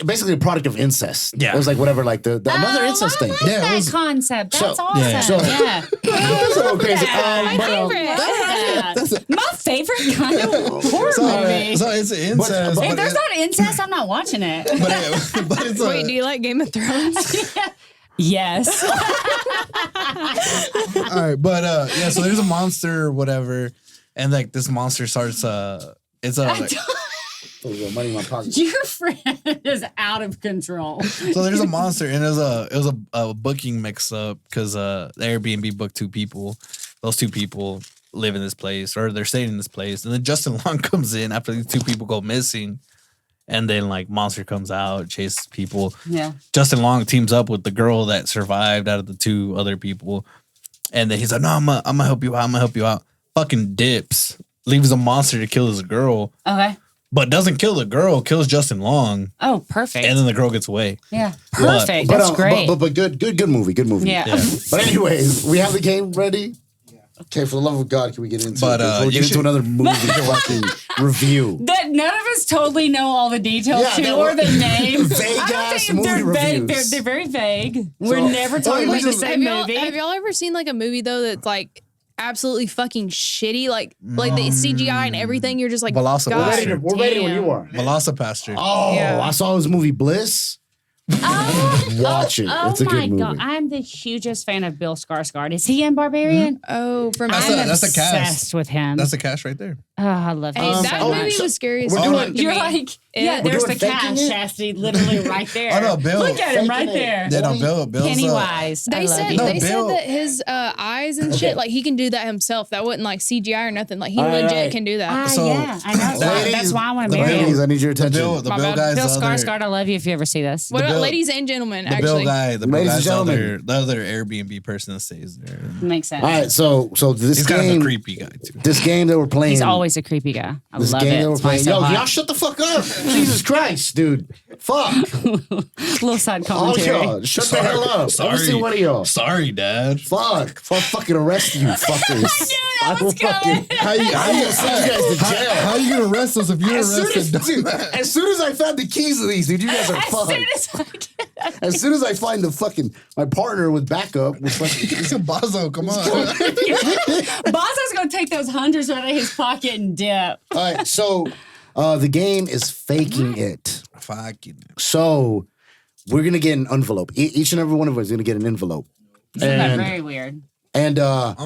basically a product of incest. Yeah. It was like whatever, like the another incest I thing. like Yeah, it that was- concept. That's So- awesome. yeah. So- Yeah. It was a little crazy. My but, My favorite kind of horror movie. So it's incest, But- If but, there's not incest, I'm not watching it. but it's Wait, do you like Game of Thrones? Yes. all right, but yeah. So there's a monster, or whatever, and like this monster starts. It's a like, money in my pocket. Your friend is out of control. so there's a monster, and it was a booking mix up because the Airbnb booked two people. Those two people live in this place, or they're staying in this place, and then Justin Long comes in after these two people go missing, and then like monster comes out, chases people. Yeah. Justin Long teams up with the girl that survived out of the two other people, and then he's like, "No, I'm gonna help you out. I'm gonna help you out." Fucking dips, leaves a monster to kill his girl, Okay. but doesn't kill the girl. Kills Justin Long, Oh, perfect. and then the girl gets away. Yeah. Perfect. But, That's great. But good movie. Good movie. Yeah. Yeah. But anyways, we have the game ready. Okay, for the love of God, can we get into But, it? Before we you get into should- another movie fucking review. That none of us totally know all the details Yeah, too, that or were- the name. Vague I don't ass think they're movie vague. reviews. They're very vague. We're never talking we about the just- same Have movie. y'all ever seen like a movie though that's like absolutely fucking shitty. Like the CGI and everything. You're just like, Velocipaster. God. We're ready when Damn. you are. Velocipaster. Oh, Yeah. I saw his movie Bliss. Watch it. Oh It's a my good movie. God. I'm the hugest fan of Bill Skarsgård. Is he in Barbarian? Oh, from That's I'm a- that's a cast. obsessed with him. That's the cast right there. Oh, I love him. Hey, that so movie much. was scary as we're fuck doing- to You're me. like, yeah, We're there's doing the faking cast, it? Chastity, literally right there. Oh, no, Bill. Look at him Faking right it. there. Yeah, no, Bill's Pennywise. I They love said you. No, they Bill- said that his eyes and shit, like he can do that himself. That wasn't like CGI or nothing. Like he All right, legit all right. can do that. So- yeah, I know. Ladies, That's why I want to the marry Bill- him. Ladies, I need your The attention. Bill, the My Bill bad. guy's Bill the other. Skarsgård, I love you if you ever see this. What about Bill- ladies and gentlemen? The Bill Actually, guy, the Bill Ladies and guy's gentlemen. the other Airbnb person that stays there. Makes sense. All right, so this He's kind of game, a creepy guy too. this game that we're playing. He's always a creepy guy. I this love game it. that we're It's why he's playing. so Yo, hot. y'all shut the fuck up. Jesus Christ, dude. Fuck. Little side All commentary. y'all, shut the hell up. Every single one of y'all. Sorry, Dad. Fuck. I'll fucking arrest you, fuckers. I will fucking. How you, I will send you guys to jail. how you gonna arrest us if you're As soon arrested? as, dude, as soon as I found the keys to these, dude, you guys are As fucked. soon as I get As soon as I find the fucking my partner with backup, with fucking, It's a Bazo. Come on. Bazo's gonna take those hundreds out of his pocket and dip. all right. So the game is faking it. Fucking. So we're gonna get an envelope. Each and every one of us is gonna get an envelope. Isn't that And very weird? and Envelope.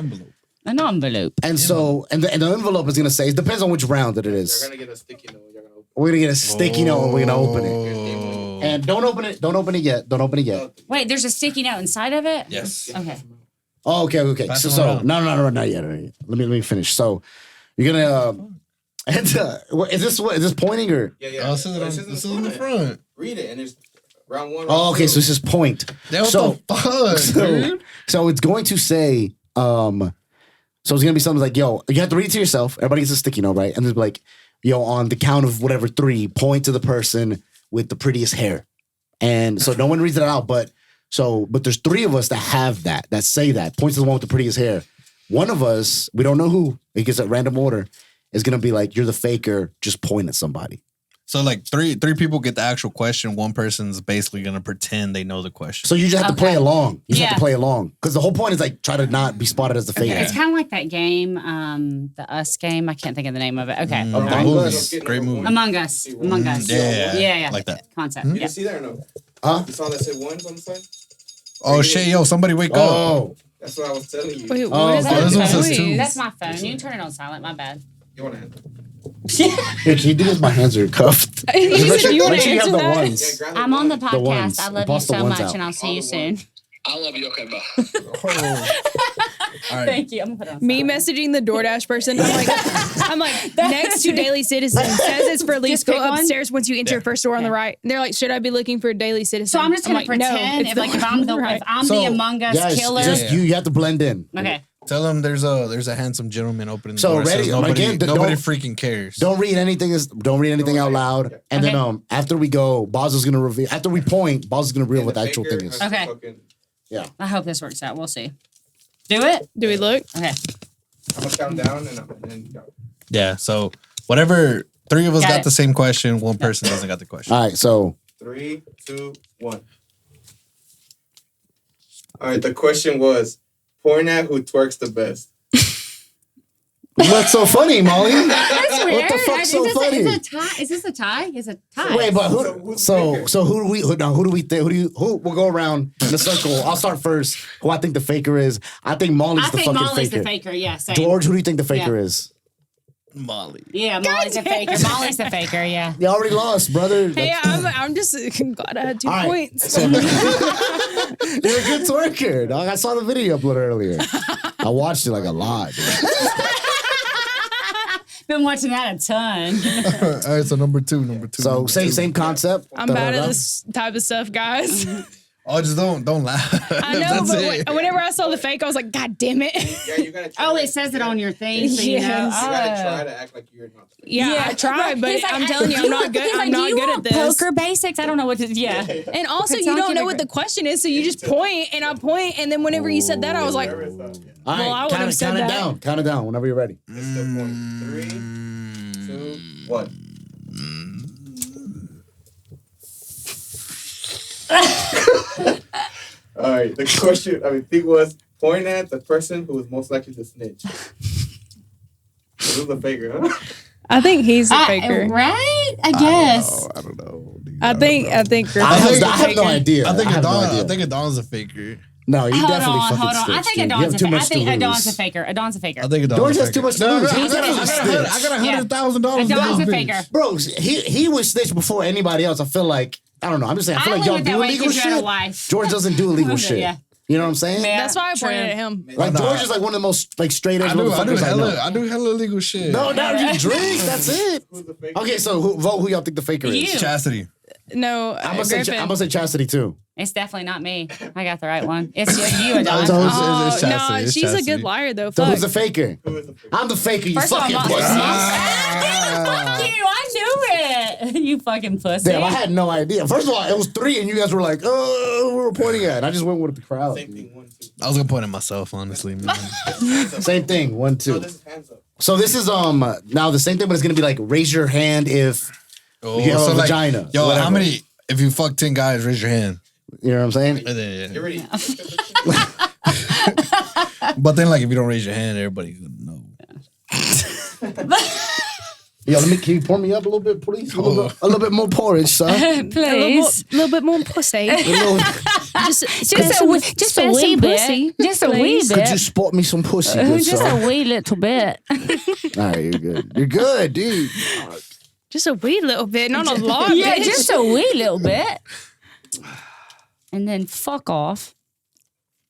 An envelope. and so and the envelope is gonna say it depends on which round that it is. You're gonna get a sticky note. You're gonna open. We're gonna get a sticky note and we're gonna open it. Oh. And don't open it. Don't open it yet. Don't open it yet. Wait, there's a sticky note inside of it? Yes. Okay. Oh, okay. Pass So, them so around. no, not yet. Let me finish. So you're gonna and is this pointing or? Yeah. Oh, this is in the front. Read it, and it's round one. Oh, round okay. two. So this is point. Yeah, what So- the fuck, dude? So it's going to say, so it's gonna be something like, yo, you have to read it to yourself. Everybody gets a sticky note, right? And it's like, yo, on the count of whatever 3, point to the person with the prettiest hair. And so no one reads it out, but there's 3 of us that have that say that. Point to the one with the prettiest hair. One of us, we don't know who, it gets at random order, is gonna be like, you're the faker, just point at somebody. So like three people get the actual question. One person's basically gonna pretend they know the question. So you just have to play Okay. along. You just have Yeah. to play along. Because the whole point is like try to not be spotted as the faker. It's kind of like that game, the Us game. I can't think of the name of it. Okay. Mm, Among the movie. Us. Great movie. Among Us. Among Us. Yeah. Like that. Concept. You Yeah. see that or no? Huh? You saw that said ones on the side? Oh shit, yo, somebody wake up. Oh. That's what I was telling you. Wait, Oh, what is so that this one says noise? two. That's my phone. You can turn it on silent. My bad. You want to answer? Here, can you do this? My hands are cuffed. He said, "You want Make to sure you have answer the that?" ones. Yeah, grab I'm on the one. podcast. ones. I love you Bust the so ones much, out. and I'll see All you the soon. I love you. Okay, bye. All right. Thank you. I'm gonna put it on Me silent. messaging the DoorDash person. I'm like, next to Daily Citizen says it's for lease. Just Go pick one? upstairs once you enter first door on the right. They're like, should I be looking for Daily Citizen? So I'm just gonna like, no, pretend it's if the like if one I'm on the right. if I'm So, the Among Us Yes, killer. just you have to blend in. Okay. Tell them there's a handsome gentleman opening the So, door. It says ready? Nobody, Again, nobody don't- freaking cares. Don't read anything. Don't read anything out loud. And then Okay. after we go, Boz is gonna reveal. After we point, Boz is gonna reveal And what the the actual faker thing is. has to Okay. fucking- I hope this works out. We'll see. Do it. Do we look? Okay. I'm gonna count down and then go. Yeah. So whatever, 3 of us Got got it. the same question. One person doesn't got the question. All right. So 3, 2, 1. All right. The question was, point at who twerks the best. what's so funny, Molly? That's weird. What the fuck's so funny? Is this a tie? Is this a tie? Is it a tie? Wait, but So who? who's So faker? so who do we? Who do we think? Who? We'll go around in a circle. I'll start first. Who I think the faker is? I think Molly's I the think fucking Molly's faker. the faker. Yeah. Same. George, who do you think the faker is? Molly. Yeah, Molly's the faker. Molly's the faker. Yeah. You already lost, brother. Hey, I'm just glad I had 2 All right. points. So- You're a good twerker, dog. I saw the video upload earlier. I watched it like a lot. Dude. Been watching that a ton. All right, so number two. So number same two. concept. I'm bad at this type of stuff, guys. Oh, just don't laugh. I know, That's but it. whenever I saw the fake, I was like, God damn it. Yeah, you gotta try. Oh, to- it says it you on your thing, so you know. Yes. gotta try Oh. to act like you're not. The Yeah, I tried, but He's like, I'm telling you, I'm not good. he's I'm like, not "Do you good at want this. Poker basics. I don't know what to. Yeah. And also, It you sounds don't like know you're what the question is, so you just point, and I point, and then whenever you said that, I was like, All Well, I right, wouldn't have said count it that. down. Count it down whenever you're ready. It's the point. 3, 2, 1. All right. The question, thing was, Point at the person who is most likely to snitch. This is a faker, huh? I think he's a faker. Right? I guess. I don't know. Dude. I think Griffin's I a have no faker. idea. I think have no Adon. idea. I think Adon's a faker. No, you Hold definitely on, fucking hold on. I snitch, think dude. You Adon's have too I much think to Adon's a lose. faker. Adon's a faker. I think Adon's George a has faker. too much to No, lose. I He's got definitely snitch. $100,000. Adon's a faker. Bro, he would snitch before anybody else. I feel like, I don't know. I'm just saying, I feel I like y'all live it that do way illegal 'cause you had a shit. wife. George doesn't do illegal shit. Yeah. You know what I'm saying? Yeah. That's why I True. pointed at him. Like Nah. George is like one of the most like straight edge I do motherfuckers I know. hella illegal shit. No, you drink. That's it. Who's the faker? Okay, so vote who y'all think the faker You. is. Chastity. No, I'm Griffin. gonna say Chastity too. It's definitely not me. I got the right one. It's you, Adon. So it's Oh, Chastity. no, It's she's a Chastity. good liar though. So Fuck. who's the faker? Who is the faker? I'm the faker. You First of all, fucking I'm pussy. Fuck you. I knew it. You fucking pussy. Damn, I had no idea. First of all, it was 3, and you guys were like, "Oh, we were pointing at." And I just went with the crowd. Same thing, 1, 2. I was gonna point at myself, honestly, man. Same thing. 1, 2. No, this is hands up. So this is now the same thing, but it's gonna be like raise your hand if Oh, you have a vagina. Yo, whatever. how many? If you fuck 10 guys, raise your hand. You know what I'm saying? And then, You ready? but then, like, if you don't raise your hand, everybody would know. Yo, can you pour me up a little bit, please? A little bit more porridge, son. Please. A little bit more pussy. Just a wee bit. Just a wee Could you bit. sport me some pussy, good Just sir? a wee little bit. All right, you're good. You're good, dude. Just a wee little bit, not a lot. Yeah, bitch. just a wee little bit. And then fuck off.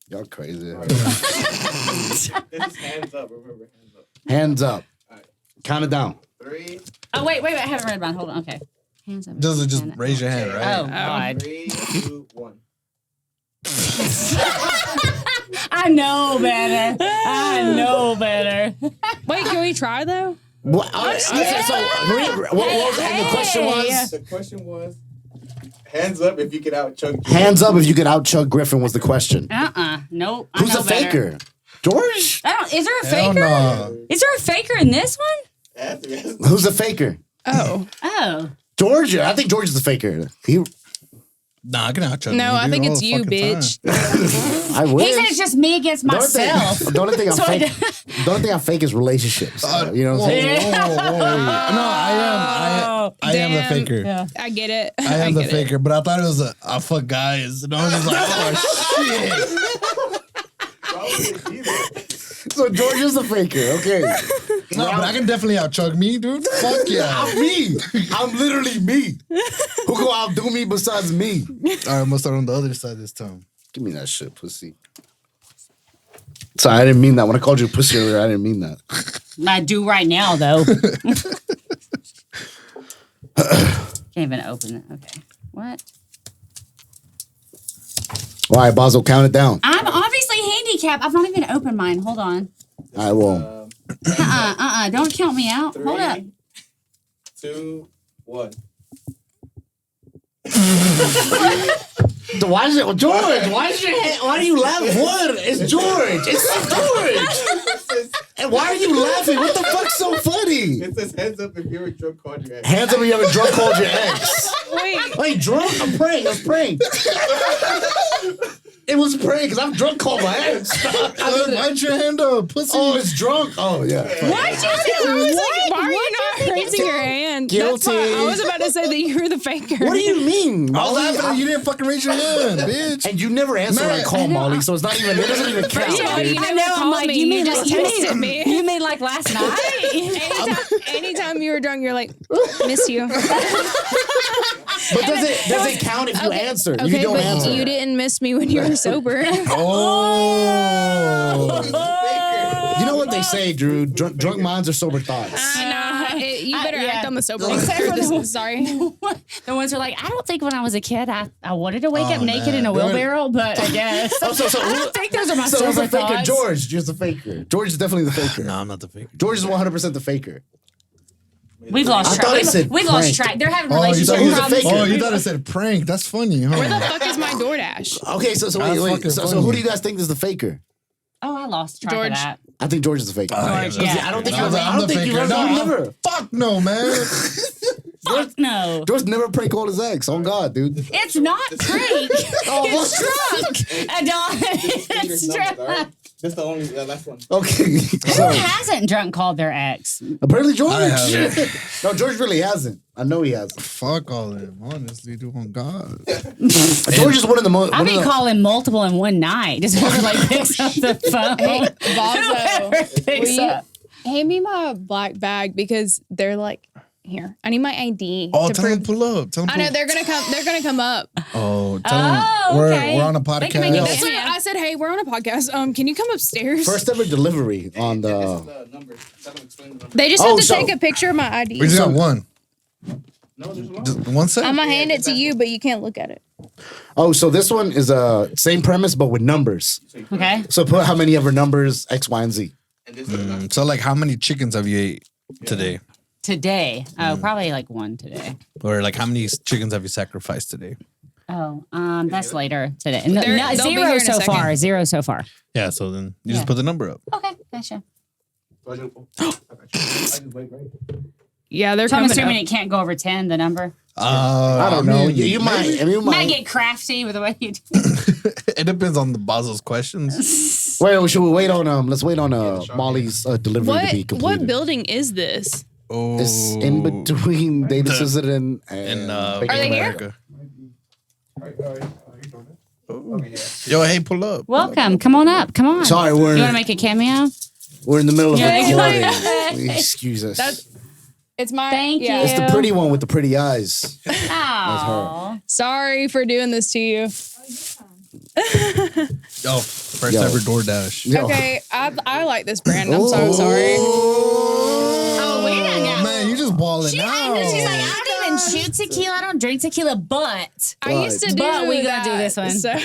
Y'all crazy. This is hands up. Remember, hands up. Hands up. All right. Count it down. 3, Oh, wait. I haven't read mine. Hold on. Okay. Hands up. Just raise your hand, right? Oh, God. 3, 2, 1. I know better. I know better. Wait, can we try though? What? Okay, so what was and the question was? The question was, hands up if you could out chug. Hands up if you could out chug Griffin was the question. Nope. I Who's know the better. faker? George? Is there a Hell faker? no. Is there a faker in this one? Who's the faker? Oh. Oh. George? I think George is the faker. Nah, I can out chug No, me, I dude, think all it's the you, fucking bitch. I wish. He said it's just me against myself. The only thing I'm So I fake. The only thing I fake is relationships. You know what I'm saying? No, I am the Damn. faker. Yeah. I get it. I am the get it. faker, but I thought it was I fuck guys, and I was just like, oh shit. So George is the faker. Okay. No, but I can definitely out chug me, dude. Fuck yeah. I'm me. I'm literally me. Who go outdo me besides me? All right, I'm gonna start on the other side this time. Give me that shit, pussy. Sorry, I didn't mean that. When I called you pussy earlier, I didn't mean that. I do right now, though. Can't even open it. Okay. What? All right, Basil, count it down. I'm obviously handicapped. I've not even opened mine. Hold on. I will. Don't count me out. Hold up. 2, 1. Why is it George? Why do you laugh? What? It's George. It's George. And why are you laughing? What the fuck's so funny? It says hands up if you ever drunk called your ex. Hands up if you ever drunk called your ex. Wait, drunk? I'm praying. I was praying. It was praying because I'm drunk called my ex. Why'd your hand up, pussy? Oh, it's drunk. Oh, yeah. Why are you not raising your hand? That's Guilty. why I was about to say that you were the faker. What do you mean? I was Molly? laughing at you didn't fucking raise your hand, bitch. And you never answer when I call Molly, so it's not even. It doesn't even count. First of all, dude. you I never know. I'm called like, me. you mean just like texted me. You mean like last night? Anytime you were drunk, you're like, miss you. But does it count if you answer? If you Okay, don't but answer. you didn't miss me when you were sober. Oh. You know what they say, Drew? Drunk minds are sober thoughts. You better yeah. act on the sober. Except for the- Sorry. The ones who are like, I don't think when I was a kid, I wanted to wake up naked in a wheelbarrow, but I guess. Oh, so I don't think those are my So who's sober the faker? thoughts. George. You're the faker. George is definitely the faker. No, I'm not the faker. George is 100% the faker. We've lost I track. thought it said We've lost prank. track. They're having Oh, you relationship thought he was a problems. faker. Oh, you thought it said prank. That's funny, Where the huh? fuck is my DoorDash? Okay, so That's wait. fucking So funny. who do you guys think is the faker? Oh, I lost track George. of that. I think George is the faker. George, yeah. I don't think No, you ever. I'm I don't the think you faker. ever. No, you never. Fuck no, man. Fuck no. George never prank called his ex. On God, dude. It's not prank. It's drunk. Adon. It's drunk. That's the only last one. Okay. Who So, hasn't drunk called their ex? apparently George. I haven't. No, George really hasn't. I know he hasn't. Fuck all of them. Honestly, dude, on God. George is one of the most. I've been calling multiple in one night. Just whoever like picks up the phone. Hey, Whoever Vazo, picks will you up. hand me my black bag because they're like, here, I need my ID Oh, to tell them prove. pull up. Tell them I know they're gonna come. They're gonna come up. Oh, tell them Oh, okay. we're on a They can make it podcast. That's what I said. Hey, we're on a podcast. Can you come upstairs? first ever delivery on This is the. the number. Tell them explain the number. They just Oh, have to so- take a picture of my ID. We just got one. No, there's one. Just one set. I'm gonna hand it to you, but you can't look at it. Oh, so this one is same premise but with numbers. Okay. So put how many ever numbers X, Y, and Z. And this is the number. So like, how many chickens have you ate today? Today. Oh, probably like one today. Or like, how many chickens have you sacrificed today? Oh, that's later today. No, They're- no, they'll be here zero in a so second. far. Zero so far. Yeah. So then you Yeah. just put the number up. Okay, gotcha. So I just wait, right? Yeah, they're So I'm coming assuming up. it can't go over 10, the number. I don't know. You might. I mean, you Might might. get crafty with the way you do. It depends on the Basil's questions. Wait, should we wait on let's wait on Molly's delivery to be What completed. building is this? Oh, It's in between David Scissorton and in Are they here? America. All right. You doing it? Okay, yeah. Yo, hey, pull up. Welcome. Come on up. Come on. Sorry, You want to make a cameo? we're in the middle of Yeah, recording. yeah. Please excuse us. That's- It's my. Thank you. It's the pretty one with the pretty eyes. Oh. Sorry for doing this to you. Oh, first Yo. ever DoorDash. Yo. Okay, I like this brand. I'm so sorry. Oh, we done got. Man, you just balling She, I out. know, she's like, I don't even shoot tequila. I don't drink tequila, but I used to do But we that. gotta do this one. So,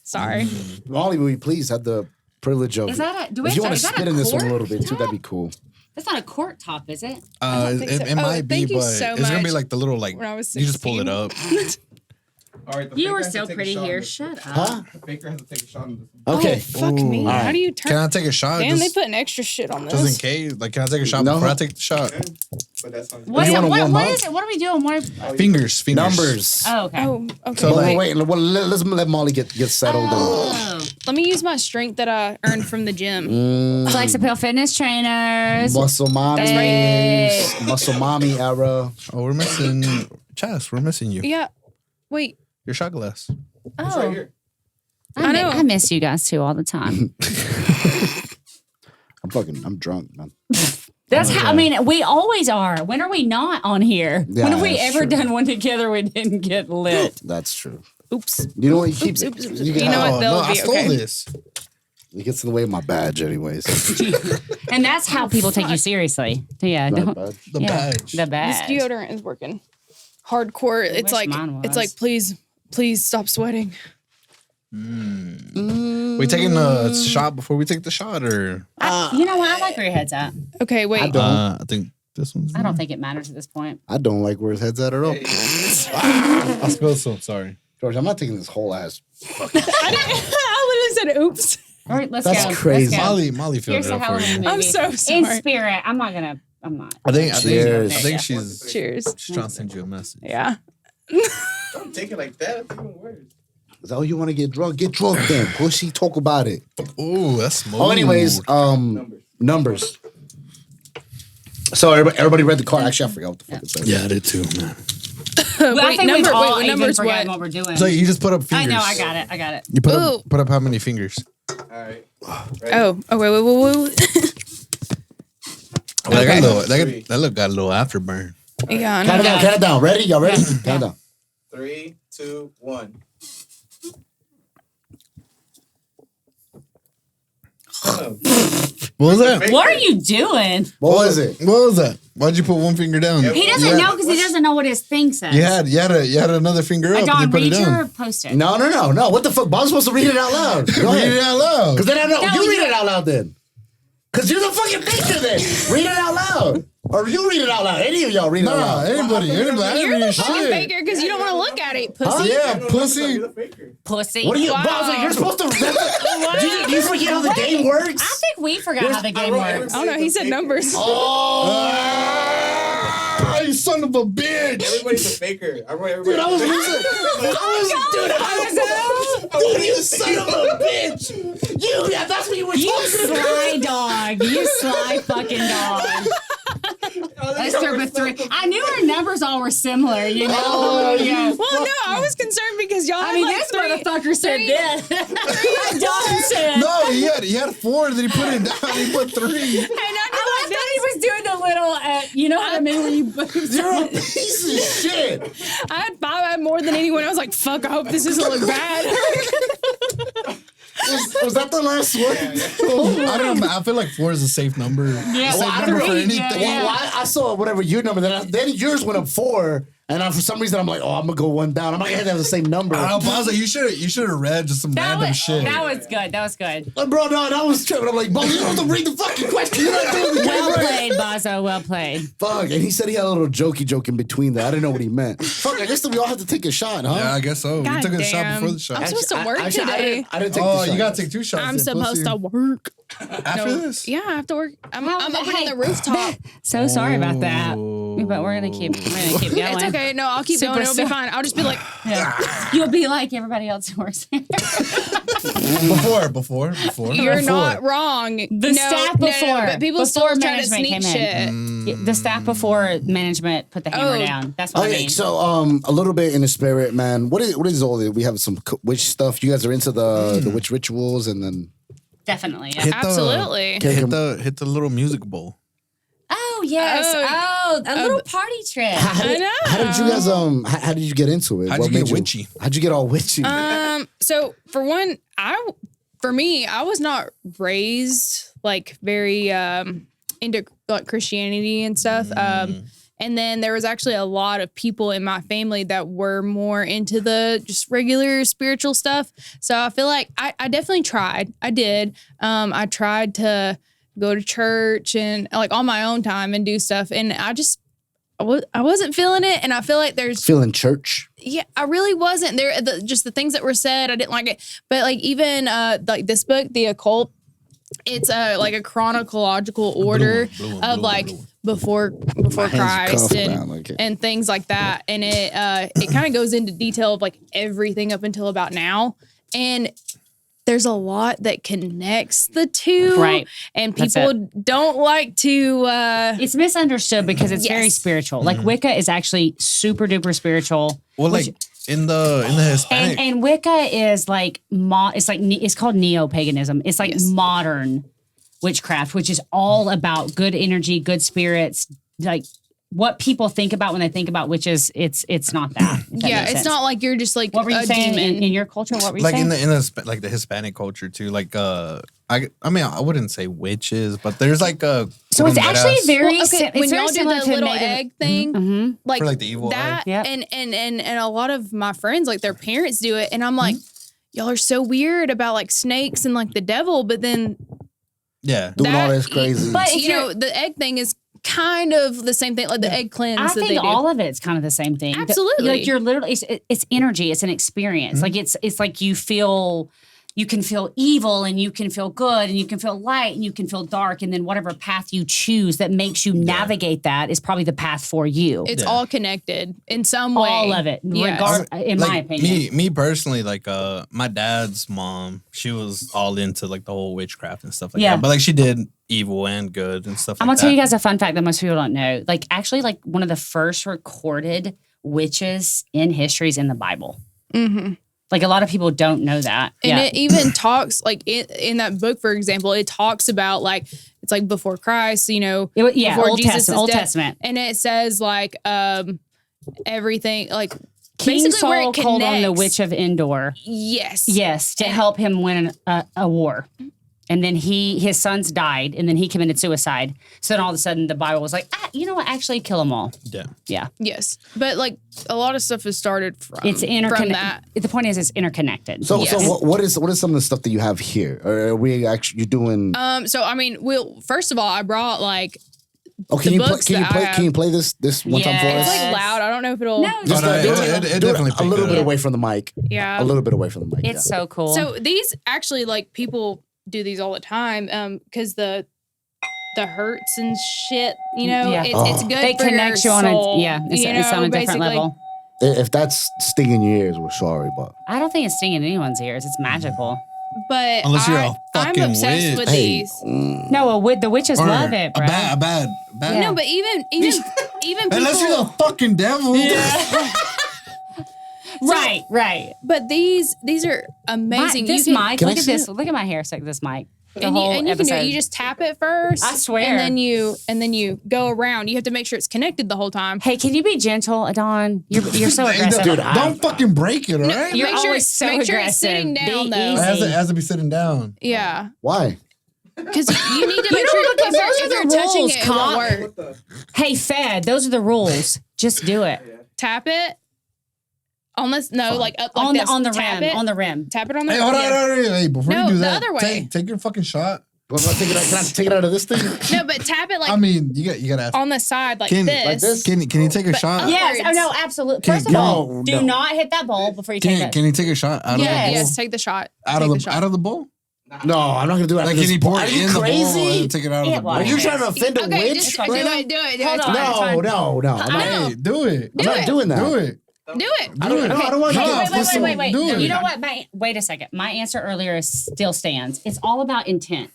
sorry. Molly, will you please have the privilege of Is that a? Do we if you have want is to that spit in this one a cork? little bit too, that'd be cool. That's not a cork top, is it? don't think so. It Oh, might be, thank you but so it's gonna be much. like the little like When I was you just pull it 16. up. All right. The You faker were has to so take a pretty shot here. of this. Shut up. Huh? The faker has to take a shot of this one. Okay. Oh, fuck me. All right. How do you turn? Can I take a shot? Damn, they just, put an extra shit on just in this. case. Like, can I take a shot No. before I take the shot? Okay? But that's fine. What, you wanna warm what up? is it? What are we doing? What Fingers. Numbers. oh, okay. Oh, okay. So, Well, like- wait, well, let's let Molly get settled. Oh. Let me use my strength that I earned from the gym. Flex Appeal Fitness Trainers. Muscle mommy, Hey. muscle mommy era. Oh, we're missing Chas. We're missing you. Yeah. Wait. Your shot glass. It's right Oh, here. I know. I miss you guys too all the time. I'm drunk, man. That's how, I mean, we always are. When are we not on here? Yeah, when have we that's ever true. done one together we didn't get lit? That's true. Oops. You know what? You keep Oops, oops, oops. you, You know what? They'll no, I be stole okay. this. It gets in the way of my badge, anyways. And that's how people take you seriously. Yeah, Not don't. bad. The yeah, badge. The This badge. deodorant is working. Hardcore. It's wish like mine was. it's like please stop sweating. We taking a shot before we take the shot, or You know what? I like where your head's at. Okay, wait. I don't. I think this one's. I don't think it matters at this point. I don't like where his head's at all. I spilled some. Sorry. George, I'm not taking this whole ass. I literally said oops. All right, let's That's go. crazy. Let's go. Molly filled Here's it the up for Halloween you. movie. I'm so In sorry. spirit, I'm not. I think Cheers. she's Cheers. trying to send you a message. Yeah. Don't take it like that. That's even worse. Is that how you want to get drunk? Get drunk then, pussy. Talk about it. Ooh, that's smooth. Oh, anyways, numbers. So everybody read the card. Actually, I forgot what the fuck it says. Yeah, I did too, man. Well, I Wait, think number- we've all wait, even numbers forgotten what? what we're doing. So you just put up I fingers. know, I got it. You put Ooh. up how many fingers? All right. Oh, wait. Oh, that got a little, Three. that look got a little afterburn. Yeah, I Count it know. down. Count it down. Ready? Y'all ready? Count it down. 3, 2, 1. What was that? What are you doing? What was it? What was that? Why'd you put one finger down? He doesn't You had- know because he doesn't know what his thing says. You had another finger up. Don, and you put it read your down. post-it. No. What the fuck? Bob's supposed to read it out loud. Go Read it ahead. out loud. Because then I know. No, You read you- it out loud then. Because you're the fucking picture then. Read it out loud. Or you read it out loud. Any of y'all read it out Nah, loud. anybody. You're the Read fucking shit. faker because you don't want to look at it, pussy. Yeah, No, pussy. you're the faker. Pussy. What are you, Wow. Bob's like, you're supposed to remember. Do you forget how the game works? I think we forgot how the game works. I don't know. He said numbers. Ah, you son of a bitch. Everybody's a faker. I wrote everybody. Dude, I was a faker. listening. Dude, you son of a bitch. Yeah, that's what you were supposed sly dog. You sly fucking dog. Esther with 3. I knew our numbers all were similar, you know? Oh, yeah. Well, no, I was concerned because y'all. I mean, had this like motherfucker said this. My dog said. No, he had 4, then he put it down. He put 3. And I I thought he was doing the little, you know what I mean? When you boobs. You're a piece of shit. I had 5. I had more than anyone. I was like, fuck. I hope this doesn't look bad. Was that the last one? I don't know. I feel like 4 is a safe number. Yeah. Safe Well, I number don't for know. anything. Yeah. Well, I saw whatever your number. Then yours went up 4, and for some reason I'm like, oh, I'm gonna go one down. I'm not gonna have the same number. Bozzo, you should have read just some random shit. That was good. That was good. Bro, no, that was tripping. I'm like, Bozzo, you don't have to read the fucking question. You're not doing the Well game right. played, Bozzo. Well played. Fuck, and he said he had a little jokey joke in between that. I didn't know what he meant. Fuck, I guess that we all have to take a shot, huh? Yeah, I guess so. God we took a shot damn. before the shot. I'm supposed to work I today. I didn't take the Oh, shot. you gotta take 2 shots. I'm then, supposed pussy. to work. After this. Yeah, I have to work. I'm opening Hey, the rooftop. So sorry about that. But we're gonna keep going. It's okay. No, I'll keep Super going. It'll be so- fine. I'll just be like, You'll be like everybody else who works here. Before. you're not wrong. The staff before. but people before still try to management sneak came shit. in. The staff before management put the hammer Oh. down. That's what I Okay, mean. so a little bit in the spirit, man. What is all this? We have some witch stuff. You guys are into the witch rituals, and then Definitely. Yeah. Hit Absolutely. Okay, hit the little music bowl. Oh yes. Oh, Oh, a little party trip. how did, I know. how did you guys how did you get into it? How'd What you get made witchy? How'd you get all witchy? So for one, for me, I was not raised like very into like Christianity and stuff. And then there was actually a lot of people in my family that were more into the just regular spiritual stuff. So I feel like I definitely tried. I did. I tried to go to church and like on my own time and do stuff. And I wasn't feeling it. And I feel like there's Feeling church? yeah, I really wasn't there. Just the things that were said, I didn't like it. But like even like this book, The Occult, it's like a chronological order of like before hands Christ cuffed now, okay. and things like that. And it kind of goes into detail of like everything up until about now. And there's a lot that connects the two. Right. And That's people don't like to It's misunderstood because it's very Yes. spiritual. Like Wicca is actually super duper spiritual. Well, which- like in the Hispanic. and Wicca is like it's called neo-paganism. It's like Yes. modern witchcraft, which is all about good energy, good spirits, like what people think about when they think about witches. It's not that. if that yeah, makes it's sense. not like you're just like What were you a saying demon. in your culture? What were you like saying? in the like the Hispanic culture too. Like I mean I wouldn't say witches, but there's like a so it's actually very Well, okay, when it's very y'all do similar the to little Native. egg thing, Mhm. like, For, like, the evil that, egg? Yep. and a lot of my friends, like their parents do it, and I'm like, y'all are so weird about like snakes and like the devil, but then yeah. Doing all that- this crazy. But if you know, the egg thing is kind of the same thing, like the egg cleanse I that they think do. all of it's kind of the same thing. Absolutely. Like you're literally, it's energy. It's an experience. Like it's like you can feel evil and you can feel good and you can feel light and you can feel dark. And then whatever path you choose that makes you navigate that is probably the path for you. It's Yeah. all connected in some way. All of it, Yes. in my opinion. Me personally, like my dad's mom, she was all into like the whole witchcraft and stuff like Yeah. that. But like she did evil and good and stuff I'm like gonna that. tell you guys a fun fact that most people don't know. Like actually, like one of the first recorded witches in history is in the Bible. Mm-hmm. Like a lot of people don't know that. And it even talks like in that book, for example, it talks about like it's like before Christ, you know, before Old Jesus' Testament. Old death. Testament. And it says like everything like King basically where Saul it called on the connects. witch of Endor. Yes. Yes, to help him win a war. And then his sons died, and then he committed suicide. So then all of a sudden, the Bible was like, you know what? Actually, kill them all. Yeah. Yeah, Yes. But like a lot of stuff is started from it's from interconnected. that. The point is, it's interconnected. So, Yes. so what is some of the stuff that you have here? Or are we actually you doing? So I mean, first of all, I brought like Oh, can the you play? books Can you that I play? have- Can you play this one time for Yes. us? it's like loud. I don't know if it'll No, Just no, do it do definitely a little picked bit up. away from the mic. yeah. A little bit away from the mic. It's so cool. So these actually like people do these all the time because the hurts and shit, you know, Yeah. it's good they for connect your you on soul, it's on a different basically. level. If that's stinging your ears, we're sorry, but I don't think it's stinging anyone's ears. It's magical. But Unless you're a I'm fucking obsessed witch. with Hey. these. No, the witches Or love it, bro. A bad. Yeah. No, but even people. Unless you're the fucking devil. Right. But these are amazing. This you can, mic, Can I look at see this. it? Look at my hair. So this mic. The and whole you can do episode. it. You just tap it first. I swear. And then you go around. You have to make sure it's connected the whole time. Hey, can you be gentle, Adon? You're so aggressive. Dude, Don't fucking break it, all right? You're Make sure- always so make sure aggressive. it's sitting down, Be though. easy. It has to be sitting down. Yeah, Why? because you need to make sure look at those are if you're the touching rules, it, it won't Cock. work. What the? Hey, Fed, those are the rules. Just do it. Tap it on this. No, like up like on this. the Tap rim. it. On the rim. Tap it on the Hey, hold on. Hey, before No, you do the that, other way. take your fucking shot. What about can I take it out of this thing? No, but tap it like I mean, you gotta ask. on the side like Can- this. like this? Can you take a But shot? up- Yes. Oh, Upwards. no, absolutely. Can- First of no, all, do no. not hit that bowl before you take it. Can you take a shot out of the bowl? Yes, take the shot. Out Take of the the shot. out of the bowl? No, I'm not gonna do it. Like, After can you this. pour Are it you in the bowl crazy? and take it out of Yeah, the bowl? well, Are you trying to offend a Okay, witch? just right do now? it. Do it. Hold It's on. fine, it's fine. No. I'm I not, know. Hey, do it. I'm not doing that. Do it. Do it. I don't want to No, do it. listen, Wait. do it. You know what? Wait a second. My answer earlier still stands. It's all about intent.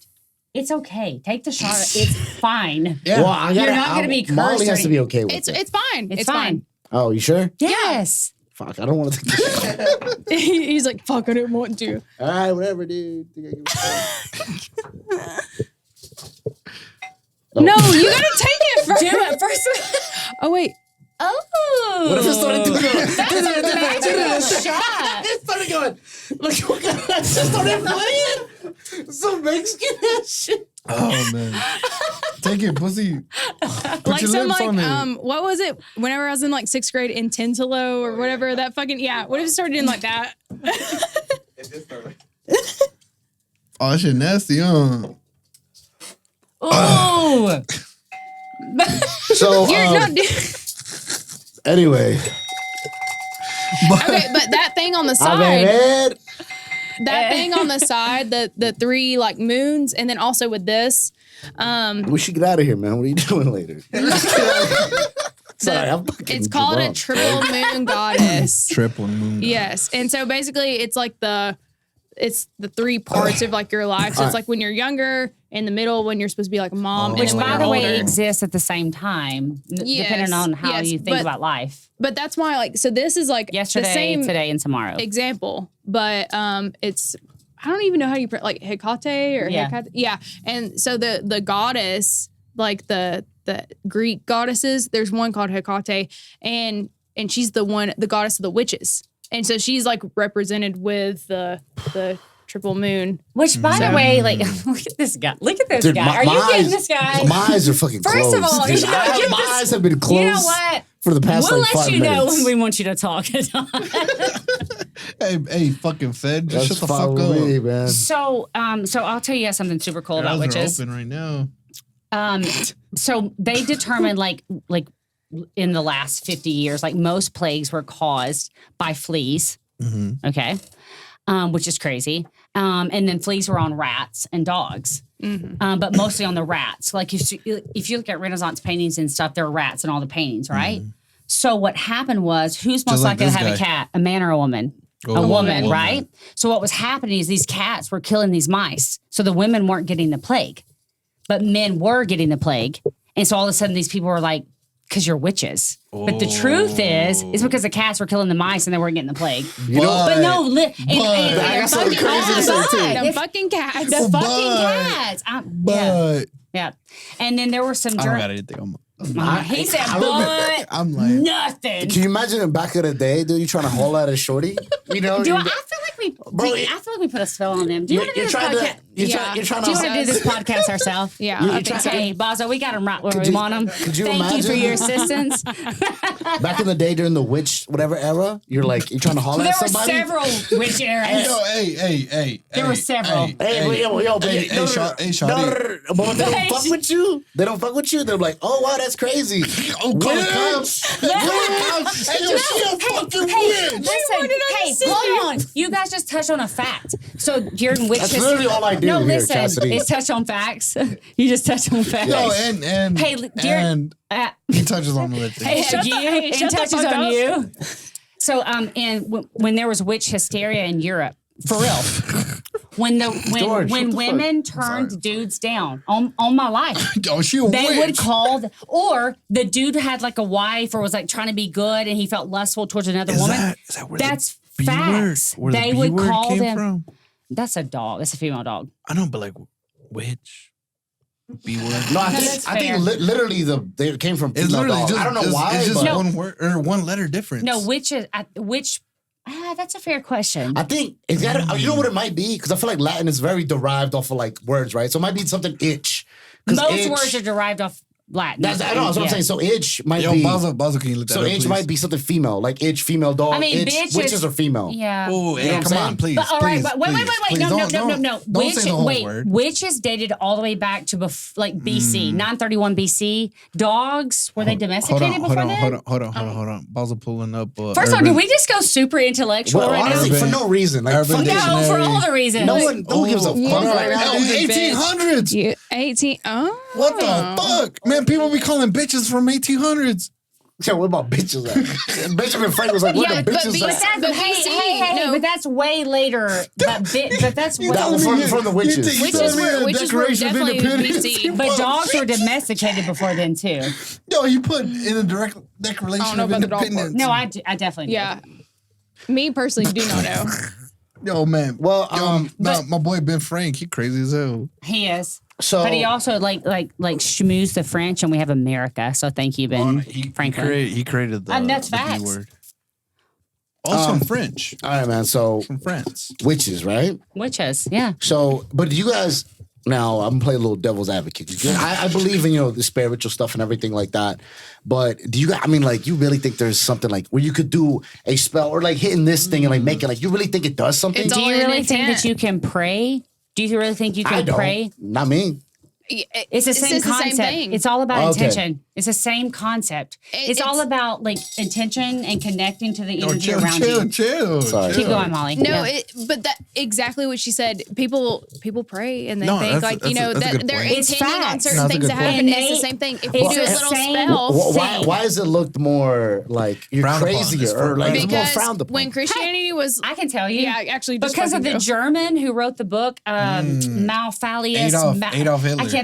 It's okay. Take the shot. It's fine. Yeah. Well, I gotta, You're not gonna be cursed Molly or has to be okay with It's it. fine. It's fine. Oh, you sure? Yes. Fuck, I don't want to take this. He's like, fuck, I didn't want to. All right, whatever, dude. No, you gotta take it first. Do it first. Oh wait. Oh. What if it started doing That's a shot. It started going. Look, what kind of just started playing. Some Mexican ass shit. Oh man. Take it, pussy. Put Like your some lips like on it. what was it? Whenever I was in like 6th grade in Tintalo or whatever that fucking what if it started in like that? It just started. Oh, that shit nasty, huh? Oh. So, You're not anyway. okay, but that thing on the I side, mean, that thing on the side, the 3 like moons, and then also with this, we should get out of here, man. What are you doing later? Sorry, I'm fucking it's called a drunk, triple moon goddess. Triple moon. Yes, and so basically, it's like it's the 3 parts of like your life. So it's like when you're younger, in the middle when you're supposed to be like a mom, and Which, then when by you're the way, older. exists at the same time, Yes, depending on how yes, you think but- about life. But that's why, like, so this is like Yesterday, the same today, and tomorrow. example, but it's I don't even know how you like Hecate or Yeah. Hecate. Yeah, and so the goddess, like the Greek goddesses, there's one called Hecate, and she's the goddess of the witches, and so she's like represented with the triple moon. Which, by the way, like, look at this guy. Look at this Dude, guy. Are you getting this guy? My eyes are fucking First closed. of all, dude. you know, give my this- eyes have been closed You know what? for the past We'll like let 5 you minutes. know when we want you to talk. Hey, fucking Fed, just That's shut the fine fuck with up. me, man. so I'll tell you something super cool Your about eyes are witches. open right now. So they determined like in the last 50 years, like most plagues were caused by fleas. Okay. Which is crazy. And then fleas were on rats and dogs. But mostly on the rats. Like if you look at Renaissance paintings and stuff, there are rats in all the paintings, right? So what happened was, who's most Just like likely to this have a guy. cat? A man or a woman? Oh, A woman, woman. right? So what was happening is these cats were killing these mice. So the women weren't getting the plague, but men were getting the plague. And so all of a sudden these people were like, because you're witches. But the truth is because the cats were killing the mice and they weren't getting the plague. You know, But no, I got something crazy to say, too. The fucking cats. The fucking But- cats. Yeah. But Yeah. And then there were some I don't got anything. he said, I remember- but I'm like, nothing. Can you imagine it back in the day, dude? You trying to haul out a shorty? You know, Do I you- feel like we Bro, I feel like we put a spell on them. Do you want to do you're this trying podcast? to. You're Yeah. trying Do you to. want to do this podcast ourselves? Yeah, You- I you're think trying so. Hey, Bazo, we got them right where Could we you- want them. could you Thank you for imagine? your assistance. Back in the day during the witch whatever era, you're trying to haul There at were somebody. several witch eras. yo, hey. There were several. Hey, yo, baby. Hey, shawty. no. But when they Hey, don't fuck with you, they're like, oh, wow, that's crazy. Oh, When it bitch. comes, Hey, yo, she a fucking witch. Listen, hey, hold on. You guys just touched on a fact. So during witch That's history- literally all I do No, here, listen, Chastity. it's touched on facts. You just touched on facts. Yo, and Hey, dear- and Uh, he touches on the lip. Hey, Shut the- you, hey, and shut the touches fuck on up. you. So, and when there was witch hysteria in Europe, for real, when George, when what the women fuck? I'm turned sorry. dudes down on my life. Oh, she a They would witch. call, or the dude had like a wife or was like trying to be good and he felt lustful towards another woman. Is that where That's the B facts. word, where They the B would word call came them. from? That's a dog. That's a female dog. I know, but like witch, B word. No, I that's think fair. literally they came from It's female literally dog. just I don't know it's, why. It's just but one word or one letter difference. No, which is which? That's a fair question. I think it's got. You know what it might be? Because I feel like Latin is very derived off of like words, right? So it might be something itch. 'Cause Most itch- words are derived off Latin. That's, I know. That's what I'm Yeah. saying. So itch might Yo, be. Basil, can you look that So up, itch please? might be something female, like itch, female dog. I mean, itch, bitch witches is- are female. Yeah. Oh, You know hey, what I'm come saying? on, please. But all right, please, but wait, please, no. don't Witch, say the whole wait, word. witches dated all the way back to like BC, 931 BC. Dogs were they domesticated before then? Hold on. Basil pulling up. First of all, did we just go super intellectual Well, right now? honestly, for no reason. Like, Urban fuck that Dictionary. shit. No, for all the reasons. No one gives a fuck Yeah. right now. Oh, the 1800s. Yeah, 18. Oh. What the fuck, man? People be calling bitches from 1800s. Yeah, what about bitches? Benjamin Franklin was like, what Yeah, the but bitches BC at? but Hey, no. but that's way later. But that's way. That was from the witches. Witches were definitely BC. But dogs were domesticated before then too. Yo, you put in a direct declaration I don't know of about the dog independence. No, I definitely do. Yeah. Me personally do not know. Yo, man. Well, my boy Ben Frank, he crazy as hell. He is. so But he also like schmoozed the French, and we have America. So thank you, Ben Franklin. He created the, That's the B facts. word. Also from French. all right, man. So From France. witches, right? Witches, yeah. So, but do you guys now? I'm gonna play a little devil's advocate. I believe in the spiritual stuff and everything like that. But do you guys? I mean, like, you really think there's something like where you could do a spell or like hitting this thing and like make it like you really think it does something? It's Do all you in really think intent. that you can pray? Do you really think you I can don't. pray? Not me. It's the same just concept. thing. It's all about Okay. intention. It's the same concept. It's all about like intention and connecting to the Yo, energy chill, around chill, you. chill. Sorry. Keep going, Molly. No, Yeah. but that exactly what she said. People pray and they No, think that's- like that's a that good they're point. It's intending on facts. certain No, that's a things good to point. happen. And It's the they- same thing. If it's you do a the little same- spell, Why does it look more like you're Frowned upon. crazier It's or like it's more because frowned upon? when Christianity was, I can tell you. yeah, actually, just Because of the fucking go. German who wrote the book, Malthalius. Adolf Hitler. I can't.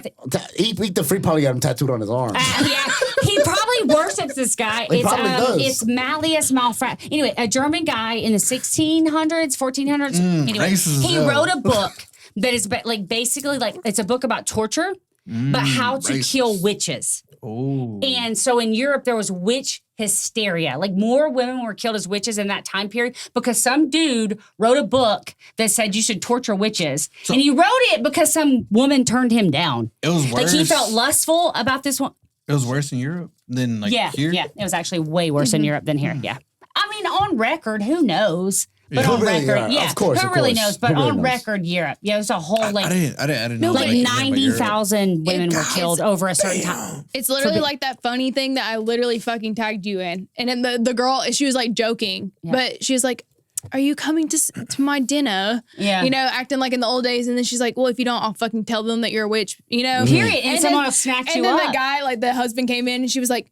He the free probably got him tattooed on his arm. Yeah, he probably worships this guy. He probably does. It's Malleus Malfra. Anyway, a German guy in the 1600s, 1400s. Anyway, racist as he hell. wrote a book that is like basically like it's a book about torture, but how to racist. kill witches. Oh. And so in Europe, there was witch hysteria. Like more women were killed as witches in that time period because some dude wrote a book that said you should torture witches. And he wrote it because some woman turned him down. It was worse. Like he felt lustful about this one. It was worse in Europe than like Yeah, here. yeah. It was actually way worse in Europe than here. Yeah. I mean, on record, who knows? But Who on really- record, yeah, yeah. of course, who of really course. knows? But Who really on knows? record, Europe. Yeah, it was a whole I like didn't know. like about Europe. 90,000 women were Guys, killed over a certain time. It's literally like that funny thing that I literally fucking tagged you in. And then the girl, she was like joking, but she was like, are you coming to my dinner? Yeah. You know, acting like in the old days. And then she's like, well, if you don't, I'll fucking tell them that you're a witch, you know? Period. And someone then, will snatch and you then up. the guy, like the husband came in and she was like,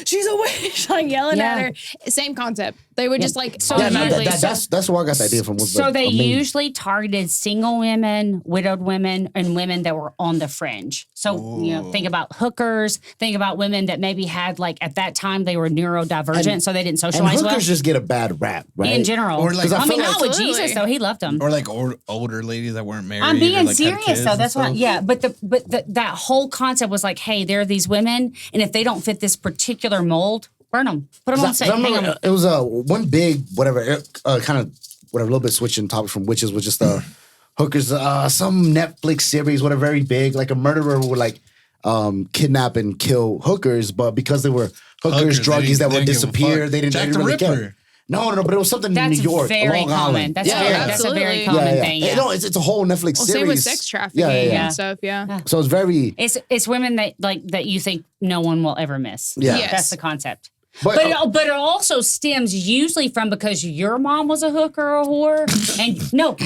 she's a witch, like yelling Yeah. at her. Same concept. They would just like So Yeah, no, automatically. that's where I got the idea from. Was So the they main- usually targeted single women, widowed women, and women that were on the fringe. So, you know, think about hookers, think about women that maybe had, like, at that time, they were neurodivergent, so they didn't and socialize hookers well. just get a bad rap, right? In general. Or, like- 'Cause I I mean, feel not like- with Jesus, though. He loved them. Or like older ladies that weren't married. I'm or, being like, had serious kids though. and That's what. stuff. Yeah, but that whole concept was like, hey, there are these women, and if they don't fit this particular mold, burn them, put them on 'Cause I stake, hang remember, 'em. it was one big whatever kind of whatever, a little bit switching topics from witches was just hookers. Some Netflix series, whatever, very big, like a murderer would like kidnap and kill hookers, but because they were hookers, Hookers, they druggies that didn't would give a disappear, fuck. they didn't Jack the really care. Ripper. No, but it was something That's in New York, very Long common. Island. That's yeah, very, yeah. that's a very Absolutely. common yeah. thing. Yeah. No, it's a whole Netflix well, series. same with sex trafficking Yeah. and stuff. Yeah. So it's very It's women that like that you think no one will ever miss. Yeah. Yes. That's the concept. But it also stems usually from because your mom was a hooker or a whore. And no,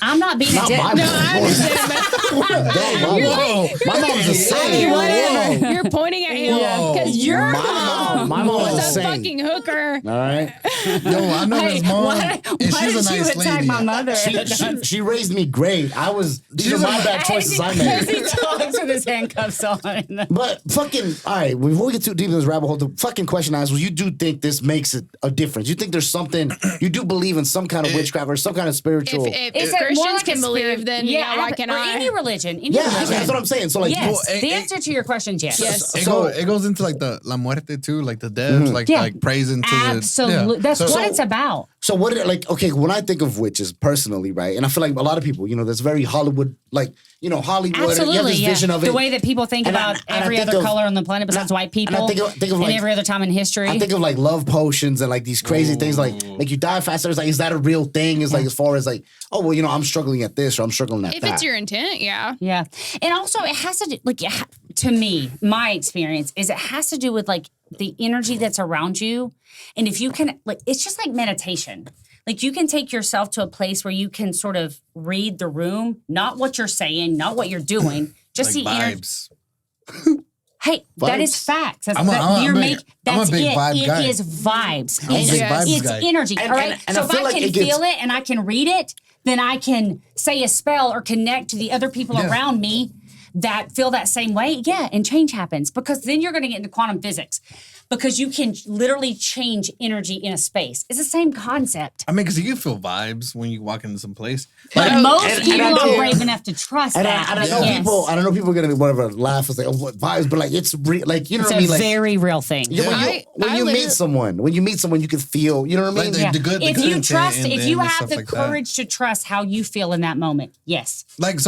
I'm not being a dick. No, I understand. My mom's a saint. You're pointing at him because your mom My mom was was a a saint. fucking hooker. All right. Yo, I know his mom. Why and did she's a you nice attack lady. my mother? She raised me great. These are my bad choices I Because made. he talks with his handcuffs on. But fucking, all right, before we get too deep in this rabbit hole, the fucking question I asked was, you do think this makes it a difference? You think there's something, you do believe in some kind of witchcraft or some kind of spiritual. If Is it more Christians like can a believe, spirit- then why can't or I? any religion. Any Yeah, religion. that's what I'm saying. So like, Yes, Well, the answer to your question is yes. Yes. It goes into like the La Muerte too, like the death, like praising to Absolutely. the. That's So- what it's about. So what? Okay, when I think of witches personally, right, and I feel like a lot of people, that's very Hollywood, like Hollywood. And you have Absolutely, this yeah. vision of it. The way that people think And I- about and I every think other of- color on the planet besides white people, and I think of like every other time in history. I think of like love potions and like these crazy things, like you die faster. It's like, is that a real thing? It's like as far as like, oh well, I'm struggling at this or I'm struggling at If that. it's your intent, yeah. Yeah. And also it has to do, to me, my experience is it has to do with like the energy that's around you. And if you can, it's just like meditation. Like you can take yourself to a place where you can sort of read the room, not what you're saying, not what you're doing, just like the energy. vibes. Hey, that is Vibes. facts. That's, I'm a big that's vibe it. guy. It is vibes. I'm a big Yes. vibes It's guy. energy, And- all right? and so I if feel I like can it gets- feel it and I can read it, then I can say a spell or connect to the other people around me that feel that same way. Yeah, and change happens because then you're going to get into quantum physics because you can literally change energy in a space. It's the same concept. I mean, because you can feel vibes when you walk into some place. But And- most and people I know- aren't brave enough to trust And that. I know Yes. people. I know people are gonna whatever laugh and say, "Oh, what vibes?" But like, it's like It's what I a mean. Like, very real thing. when I you mean literally- when you meet someone, you can feel. You know what I mean? Like the good, the if good you intent trust, and if then you and have stuff the like that. courage to trust how you feel in that moment, yes. Like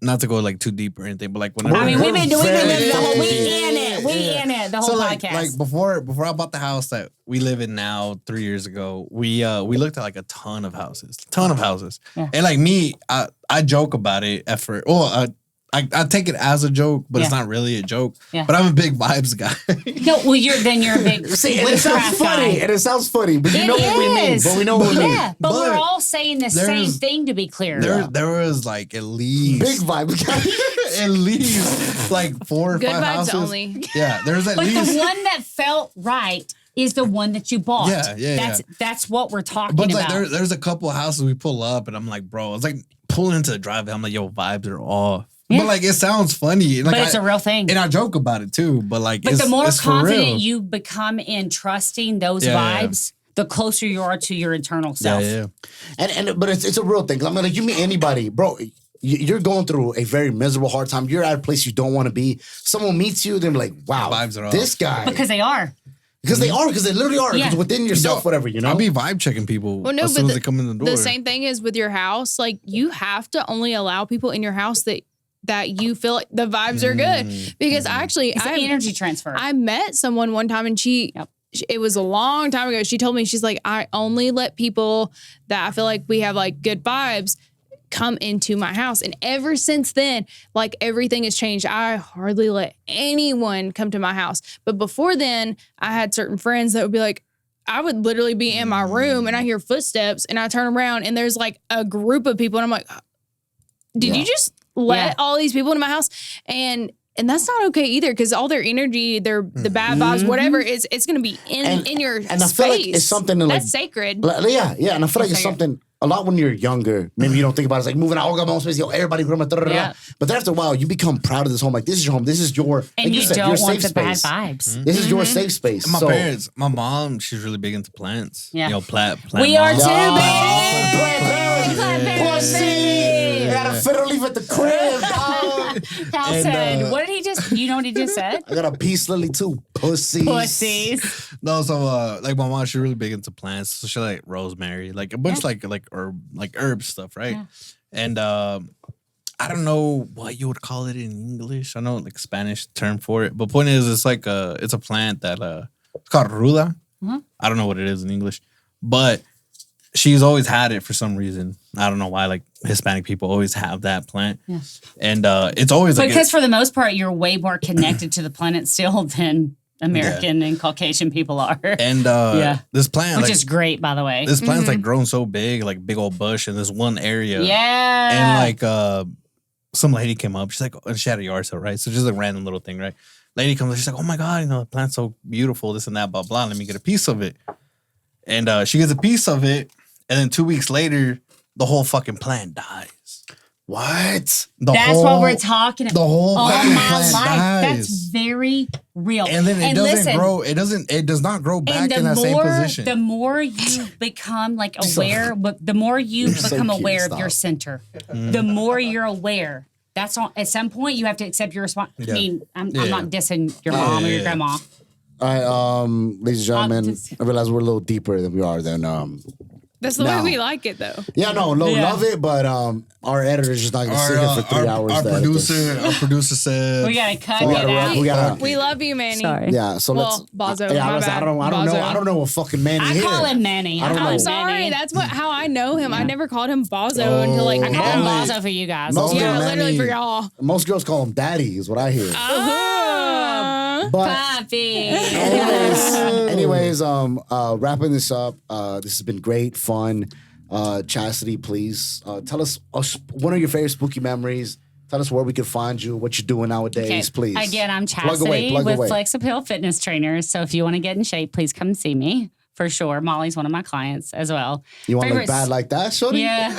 not to go like too deep or anything, but like whenever I mean, we've been living the whole, we very- in it, the whole podcast. like before I bought the house that we live in now 3 years ago, we looked at like a ton of houses. Yeah. And like me, I joke about it at first. Well, I take it as a joke, but it's Yeah. not really a joke. Yeah. But I'm a big vibes guy. No, well, you're a big See, and it sounds witchcraft funny, guy. and it sounds funny, but you know what we mean. is. But we know what we mean. Yeah, but we're But all saying the same there's- thing, to be clear. There was like at least Big vibe guy. at least like 4 or Good 5 vibes houses. only. Yeah, there's at But least. the one that felt right is the one that you bought. Yeah. That's what we're talking But like about. there's a couple of houses we pull up and I'm like, bro, it's like pulling into the driveway. I'm like, yo, vibes are off. Yeah. But like it sounds funny. Like, But it's a real thing. And I joke about it too. But like But it's, the more it's for real. confident you become in trusting those Yeah, yeah. vibes, the closer you are to your internal self. Yeah. But it's a real thing. 'Cause I mean, like, you meet anybody, bro. You're going through a very miserable, hard time. You're at a place you don't want to be. Someone meets you, they're like, "Wow, Vibes are off. this guy." Because they are. Because they literally are. Because Yeah. within yourself, whatever, I'll be vibe checking people Well, no, as but soon as they come in the door. The same thing is with your house. Like you have to only allow people in your house that you feel like the vibes are good. Because actually, It's an energy transfer. I met someone one time and it was a long time ago. She told me, she's like, I only let people that I feel like we have like good vibes come into my house. And ever since then, like everything has changed. I hardly let anyone come to my house. But before then, I had certain friends that would be like, I would literally be in my room and I hear footsteps and I turn around and there's like a group of people and I'm like, did you just let all these people into my house? And that's not okay either, because all their energy, the bad vibes, whatever, it's going to be in your and I space. feel like it's something to, like, that's sacred. Yeah, and I feel like it's something a lot when you're younger. Maybe you don't think about it. It's like moving out, got my own space, yo, everybody grandma, Yeah. But then after a while, you become proud of this home. Like, this is your home. This is your, and like you said, don't your want safe the bad space. vibes. This is your safe space. And my So- parents, my mom, she's really big into plants. Yeah. Yo, plant We are mom. too, Oh, baby. plant parents. Pussy. I got a fiddle leaf at the crib, dog. Cal And, said, what did he just, you know what he just said? I got a peace lily too. Pussies. Pussies. No, so like my mom, she's really big into plants. So she like rosemary, like a bunch like herb stuff, right? Yeah. And I don't know what you would call it in English. I know like Spanish term for it, but point is, it's like it's a plant that it's called ruda. I don't know what it is in English, but she's always had it for some reason. I don't know why. Like Hispanic people always have that plant, and it's always like Because for the most part, you're way more connected to the planet still than American and Caucasian people are. And this plant, Which like, is great, by the way. this plant's like grown so big, like big old bush in this one area. Yeah. And like some lady came up. She's like, she had a yard sale, right? So just a random little thing, right? Lady comes up, she's like, oh my God, the plant's so beautiful, this and that, blah, blah. Let me get a piece of it. And she gets a piece of it. And then 2 weeks later, the whole fucking plant dies. What? That's what we're talking about. The whole all fucking my plant life. dies. That's very real. And then it doesn't listen, grow. It does not grow back in that same position. The more you become like aware, but the more you become aware of your center, the more you're aware. That's all. At some point, you have to accept your response. I mean, I'm not dissing your mom or your grandma. All right, ladies and gentlemen, I realize we're a little deeper than we are. That's the way we like it, though. Yeah, love it, but our editor's just not gonna sit here for 3 hours. Our producer said we gotta cut it out. We love you, Manny. Sorry. Yeah, so Well, let's. Bozo, Yeah, my I bad. don't know what fucking Manny I here. call him Manny. I don't know. I'm sorry. That's how I know him. I never called him Bozo until like I call him Manny. Bozo for you guys. Most yeah, girls- literally for y'all. Most girls call him Daddy, is what I hear. But Papi. anyways, wrapping this up. This has been great, fun. Chastity, please tell us one of your favorite spooky memories. Tell us where we can find you, what you're doing nowadays, please. Again, I'm Plug Chastity away. with Flex Appeal Fitness Trainers. So if you want to get in shape, please come see me for sure. Molly's one of my clients as well. You want to look Favorites- bad like that, shorty? Yeah.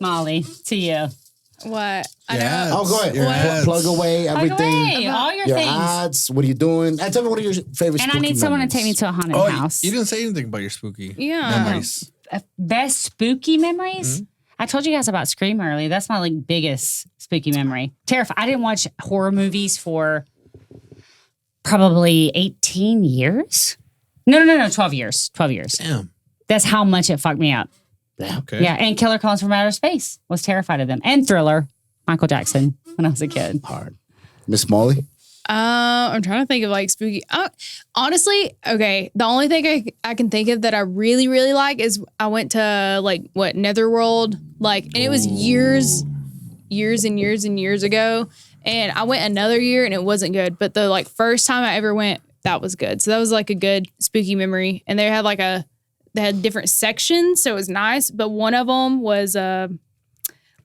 Molly, to you. What? I Yeah. know. Oh, go ahead. Your ads. Plug away everything. Plug away, all your things. ads. What are you doing? And tell me what are your favorite And spooky I need someone to memories? take me to a haunted Oh, house. you didn't say anything about your spooky Yeah. memories. Best spooky memories? I told you guys about Scream earlier. That's my like biggest spooky memory. Terrified. I didn't watch horror movies for probably 18 years. No, 12 years. 12 years. Damn. That's how much it fucked me up. Okay. Yeah, and Killer Clowns from Outer Space. Was terrified of them. And Thriller, Michael Jackson, when I was a kid. Hard. Miss Molly? I'm trying to think of like spooky. Honestly, okay. The only thing I can think of that I really, really like is I went to like Netherworld, and it was years and years ago. And I went another year and it wasn't good. But the like first time I ever went, that was good. So that was like a good spooky memory. And they had different sections, so it was nice. But one of them was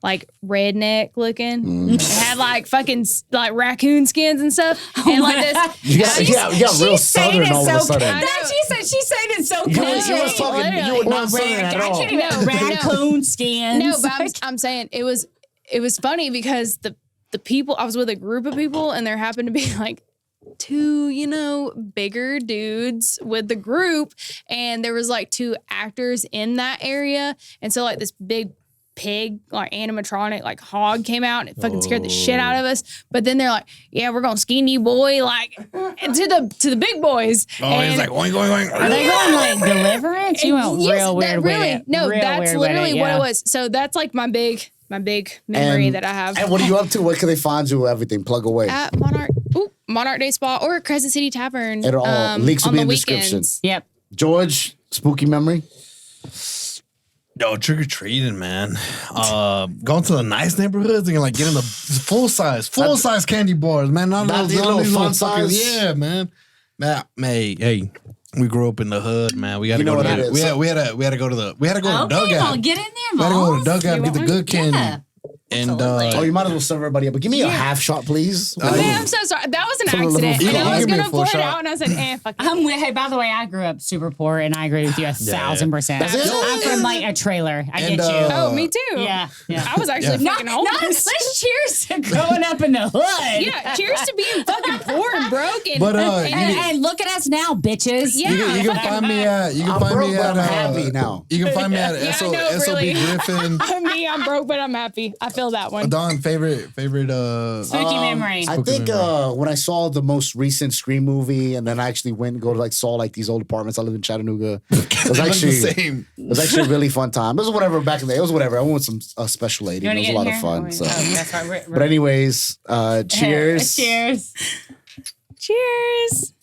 like redneck looking. It had like fucking like raccoon skins and stuff. And like this. You got real southern all of a sudden. She's saying it so You was talking, you were not southern at all. Raccoon skins. No, but I'm saying it was funny because the people, I was with a group of people and there happened to be like two, bigger dudes with the group. And there was like two actors in that area. And so like this big pig, like animatronic, like hog came out and it fucking scared the shit out of us. But then they're like, yeah, we're gonna skin you, boy, like and to the big boys. Oh, and he's like oink oink oink. Are they going like Deliverance? You went real weird with it. No, Real that's weird with literally it, what yeah. it was. So that's like my big memory that I have. And what are you up to? Where can they find you? Everything. Plug away. At Monarch Day Spa or Crescent City Tavern. It all links will on be the in the description. weekends. Yep. George, spooky memory? Yo, trick or treating, man. Going to the nice neighborhoods and like getting the full size candy bars, man. Not these little fun size? Yeah, man. Man, hey, we grew up in the hood, man. We had to You know go to what it the, is. we had to go to the Okay, dugout. well, get in there, We had to go to Moss. the dugout and get the good candy. Yeah. And Absolutely. Oh, you might as well serve everybody up. But give me a half shot, please. Okay, I'm so sorry. That was an Put a little- accident. You And can I was give me a gonna full pour it shot. out, and I said, fuck it. Hey, by the way, I grew up super poor, and I agree with you 1,000%. That's it? I'm from like a trailer. I And, get you. Oh, me too. Yeah. I was actually Not, fucking homeless. let's cheers to growing up in the hood. Yeah, cheers to being fucking poor and broken. But, And look at us now, bitches. Yeah. You can find me at I'm broke, but I'm happy now. You can find me at Yeah, I SOB know, really. Griffin. I'm broke, but I'm happy. I feel that one. Don, favorite Spooky memory. I think when I saw the most recent Scream movie, and then I actually went and saw these old apartments. I live in Chattanooga. It was actually the same. It was actually a really fun time. It was whatever back in the day. It was whatever. I went with some special lady. You It want was to a get lot in of here? fun. So. Oh, that's right. But anyways, cheers. Cheers. Cheers.